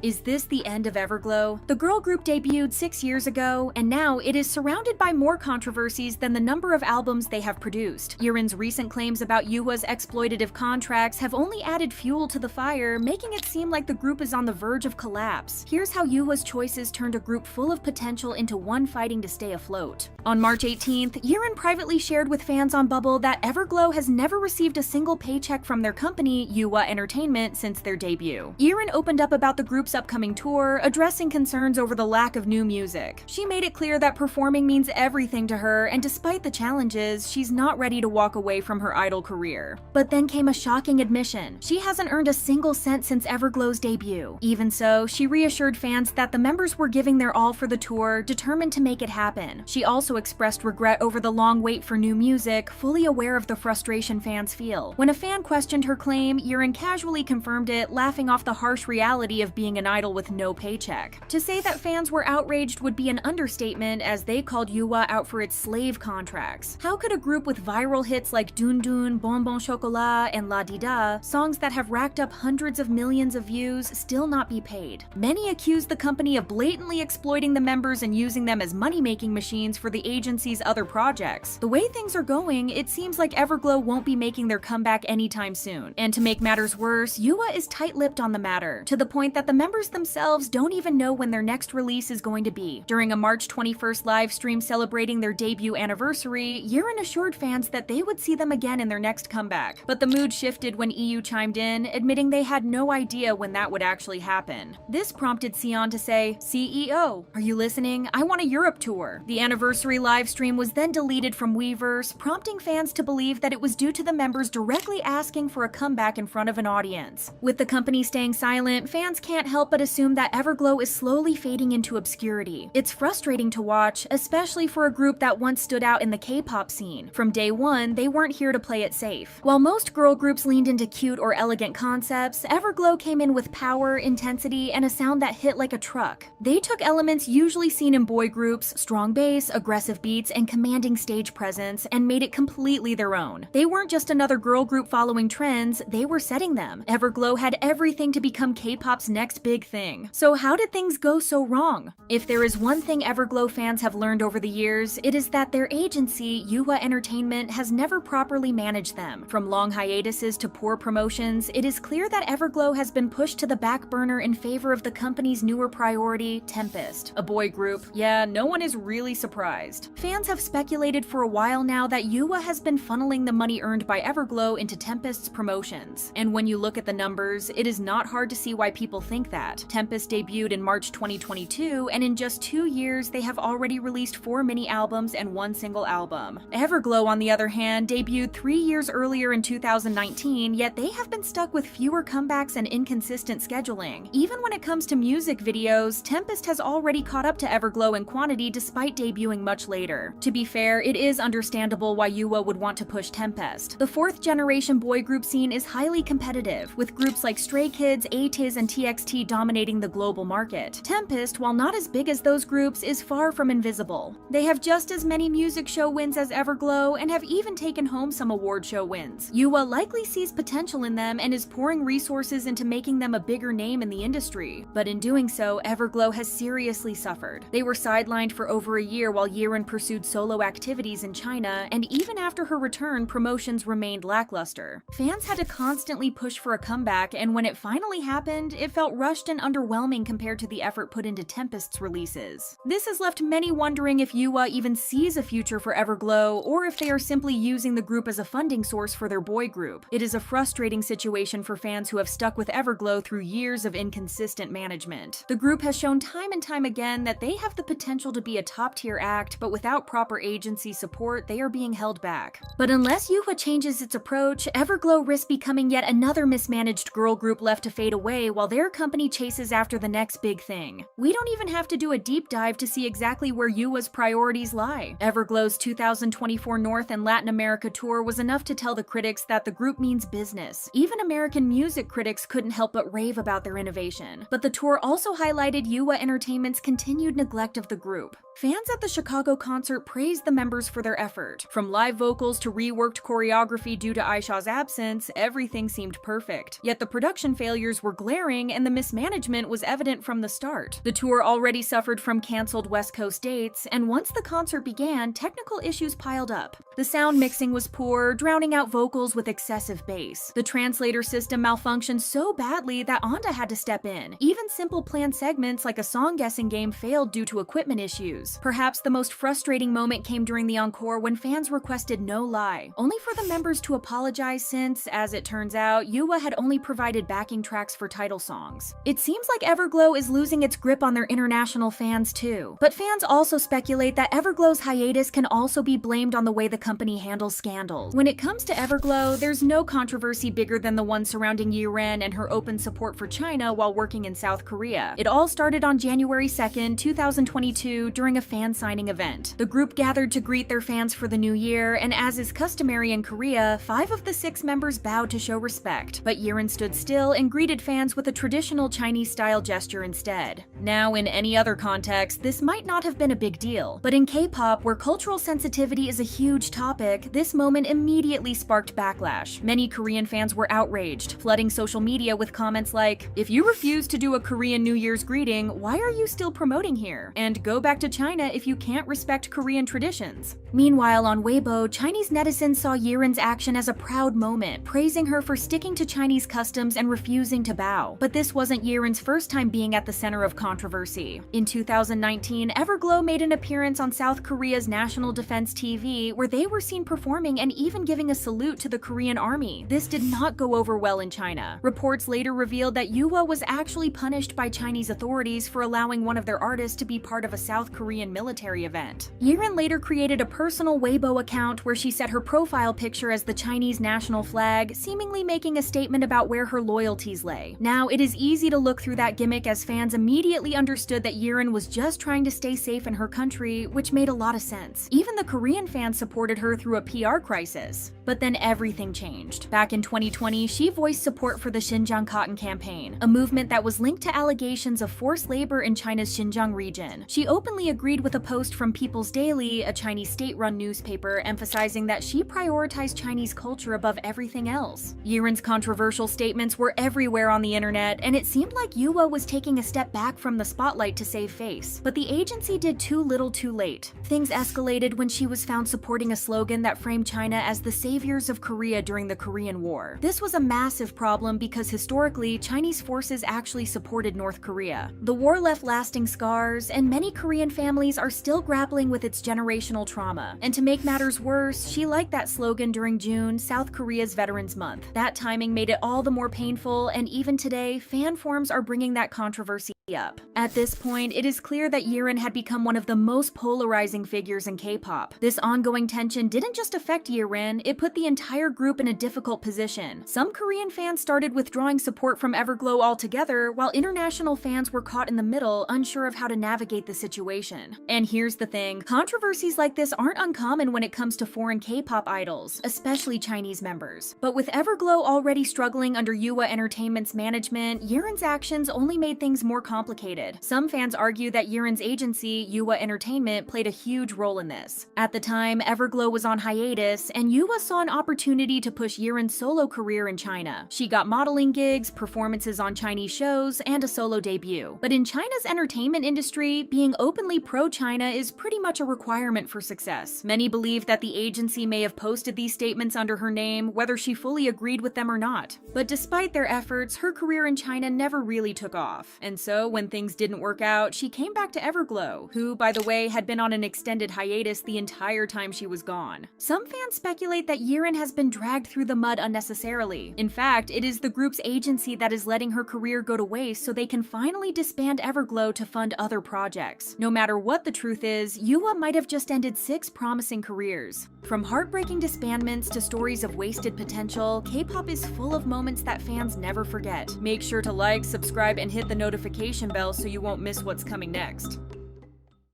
Is this the end of Everglow? The girl group debuted 6 years ago, and now it is surrounded by more controversies than the number of albums they have produced. Yeerin's recent claims about Yuhwa's exploitative contracts have only added fuel to the fire, making it seem like the group is on the verge of collapse. Here's how Yuhwa's choices turned a group full of potential into one fighting to stay afloat. On March 18th, Yeerin privately shared with fans on Bubble that Everglow has never received a single paycheck from their company, Yuhwa Entertainment, since their debut. Yeerin opened up about the group's upcoming tour, addressing concerns over the lack of new music. She made it clear that performing means everything to her, and despite the challenges, she's not ready to walk away from her idol career. But then came a shocking admission. She hasn't earned a single cent since Everglow's debut. Even so, she reassured fans that the members were giving their all for the tour, determined to make it happen. She also expressed regret over the long wait for new music, fully aware of the frustration fans feel. When a fan questioned her claim, Yeerin casually confirmed it, laughing off the harsh reality of being an idol with no paycheck. To say that fans were outraged would be an understatement, as they called Yuhwa out for its slave contracts. How could a group with viral hits like Dun Dun, Bon Bon Chocolat, and La Di Da, songs that have racked up hundreds of millions of views, still not be paid? Many accused the company of blatantly exploiting the members and using them as money-making machines for the agency's other projects. The way things are going, it seems like Everglow won't be making their comeback anytime soon. And to make matters worse, Yuhwa is tight-lipped on the matter, to the point that the members themselves don't even know when their next release is going to be. During a March 21st live stream celebrating their debut anniversary, Yeerin assured fans that they would see them again in their next comeback. But the mood shifted when EU chimed in, admitting they had no idea when that would actually happen. This prompted Sion to say, "CEO, are you listening? I want a Europe tour." The anniversary live stream was then deleted from Weverse, prompting fans to believe that it was due to the members directly asking for a comeback in front of an audience. With the company staying silent, fans can't help but assume that Everglow is slowly fading into obscurity. It's frustrating to watch, especially for a group that once stood out in the K-pop scene. From day one, they weren't here to play it safe. While most girl groups leaned into cute or elegant concepts, Everglow came in with power, intensity, and a sound that hit like a truck. They took elements usually seen in boy groups, strong bass, aggressive beats, and commanding stage presence, and made it completely their own. They weren't just another girl group following trends, they were setting them. Everglow had everything to become K-pop's next big thing. So how did things go so wrong? If there is one thing Everglow fans have learned over the years, it is that their agency, Yuhwa Entertainment, has never properly managed them. From long hiatuses to poor promotions, it is clear that Everglow has been pushed to the back burner in favor of the company's newer priority, Tempest, a boy group. Yeah, no one is really surprised. Fans have speculated for a while now that Yua has been funneling the money earned by Everglow into Tempest's promotions. And when you look at the numbers, it is not hard to see why people think that. Tempest debuted in March 2022, and in just 2 years, they have already released 4 mini-albums and 1 single album. Everglow, on the other hand, debuted 3 years earlier in 2019, yet they have been stuck with fewer comebacks and inconsistent scheduling. Even when it comes to music videos, Tempest has already caught up to Everglow in quantity despite debuting much later. To be fair, it is understandable why Yua would want to push Tempest. The 4th-generation boy group scene is highly competitive, with groups like Stray Kids, ATEEZ, and TXT dominating the global market. Tempest, while not as big as those groups, is far from invisible. They have just as many music show wins as Everglow and have even taken home some award show wins. Yua likely sees potential in them and is pouring resources into making them a bigger name in the industry. But in doing so, Everglow has seriously suffered. They were sidelined for over a year while Yiren pursued solo activities in China, and even after her return, promotions remained lackluster. Fans had to constantly push for a comeback, and when it finally happened, it felt rushed and underwhelming compared to the effort put into Tempest's releases. This has left many wondering if Yua even sees a future for Everglow, or if they are simply using the group as a funding source for their boy group. It is a frustrating situation for fans who have stuck with Everglow through years of inconsistent management. The group has shown time and time again that they have the potential to be a top-tier act, but without proper agency support, they are being held back. But unless Yua changes its approach, Everglow risks becoming yet another mismanaged girl group left to fade away while their company chases after the next big thing. We don't even have to do a deep dive to see exactly where Yua's priorities lie. Everglow's 2024 North and Latin America tour was enough to tell the critics that the group means business. Even American music critics couldn't help but rave about their innovation. But the tour also highlighted Yua Entertainment's continued neglect of the group. Fans at the Chicago concert praised the members for their effort. From live vocals to reworked choreography due to Aisha's absence, everything seemed perfect. Yet the production failures were glaring and the mismanagement was evident from the start. The tour already suffered from canceled West Coast dates, and once the concert began, technical issues piled up. The sound mixing was poor, drowning out vocals with excessive bass. The translator system malfunctioned so badly that Anda had to step in. Even simple planned segments like a song guessing game failed due to equipment issues. Perhaps the most frustrating moment came during the encore when fans requested No Lie, only for the members to apologize since, as it turns out, Yua had only provided backing tracks for title songs. It seems like Everglow is losing its grip on their international fans too. But fans also speculate that Everglow's hiatus can also be blamed on the way the company handles scandals. When it comes to Everglow, there's no controversy bigger than the one surrounding Yiren and her open support for China while working in South Korea. It all started on January 2nd, 2022 during a fan signing event. The group gathered to greet their fans for the new year, and as is customary in Korea, 5 of the 6 members bowed to show respect, but Yiren stood still and greeted fans with a traditional Chinese-style gesture instead. Now, in any other context, this might not have been a big deal, but in K-pop, where cultural sensitivity is a huge topic, this moment immediately sparked backlash. Many Korean fans were outraged, flooding social media with comments like, "If you refuse to do a Korean New Year's greeting, why are you still promoting here? And go back to China if you can't respect Korean traditions." Meanwhile, on Weibo, Chinese netizens saw Yiren's action as a proud moment, praising her for sticking to Chinese customs and refusing to bow. But this wasn't Yiren's first time being at the center of controversy. In 2019, Everglow made an appearance on South Korea's National Defense TV, where they were seen performing and even giving a salute to the Korean army. This did not go over well in China. Reports later revealed that Yua was actually punished by Chinese authorities for allowing one of their artists to be part of a South Korean military event. Yiren later created a personal Weibo account where she set her profile picture as the Chinese national flag, seemingly making a statement about where her loyalties lay. Now, it is easy to look through that gimmick as fans immediately understood that Yiren was just trying to stay safe in her country, which made a lot of sense. Even the Korean fans supported her through a PR crisis. But then everything changed. Back in 2020, she voiced support for the Xinjiang Cotton Campaign, a movement that was linked to allegations of forced labor in China's Xinjiang region. She openly agreed with a post from People's Daily, a Chinese state-run newspaper, emphasizing that she prioritized Chinese culture above everything else. Yiren's controversial statements were everywhere on the internet, and it seemed like Yua was taking a step back from from the spotlight to save face. But the agency did too little too late. Things escalated when she was found supporting a slogan that framed China as the saviors of Korea during the Korean War. This was a massive problem because historically, Chinese forces actually supported North Korea. The war left lasting scars, and many Korean families are still grappling with its generational trauma. And to make matters worse, she liked that slogan during June, South Korea's Veterans Month. That timing made it all the more painful, and even today, fan forums are bringing that controversy up. At this point, it is clear that Yirin had become one of the most polarizing figures in K-pop. This ongoing tension didn't just affect Yirin, it put the entire group in a difficult position. Some Korean fans started withdrawing support from Everglow altogether, while international fans were caught in the middle, unsure of how to navigate the situation. And here's the thing, controversies like this aren't uncommon when it comes to foreign K-pop idols, especially Chinese members. But with Everglow already struggling under Yua Entertainment's management, Yirin's actions only made things more complicated. Some fans argue that Yirin's agency, Yua Entertainment, played a huge role in this. At the time, Everglow was on hiatus, and Yua saw an opportunity to push Yirin's solo career in China. She got modeling gigs, performances on Chinese shows, and a solo debut. But in China's entertainment industry, being openly pro-China is pretty much a requirement for success. Many believe that the agency may have posted these statements under her name, whether she fully agreed with them or not. But despite their efforts, her career in China never really took off. And so, when things didn't work out, she came back to Everglow, who, by the way, had been on an extended hiatus the entire time she was gone. Some fans speculate that Yirin has been dragged through the mud unnecessarily. In fact, it is the group's agency that is letting her career go to waste so they can finally disband Everglow to fund other projects. No matter what the truth is, Yua might have just ended 6 promising careers. From heartbreaking disbandments to stories of wasted potential, K-pop is full of moments that fans never forget. Make sure to like, subscribe, and hit the notification bell so you won't miss what's coming next.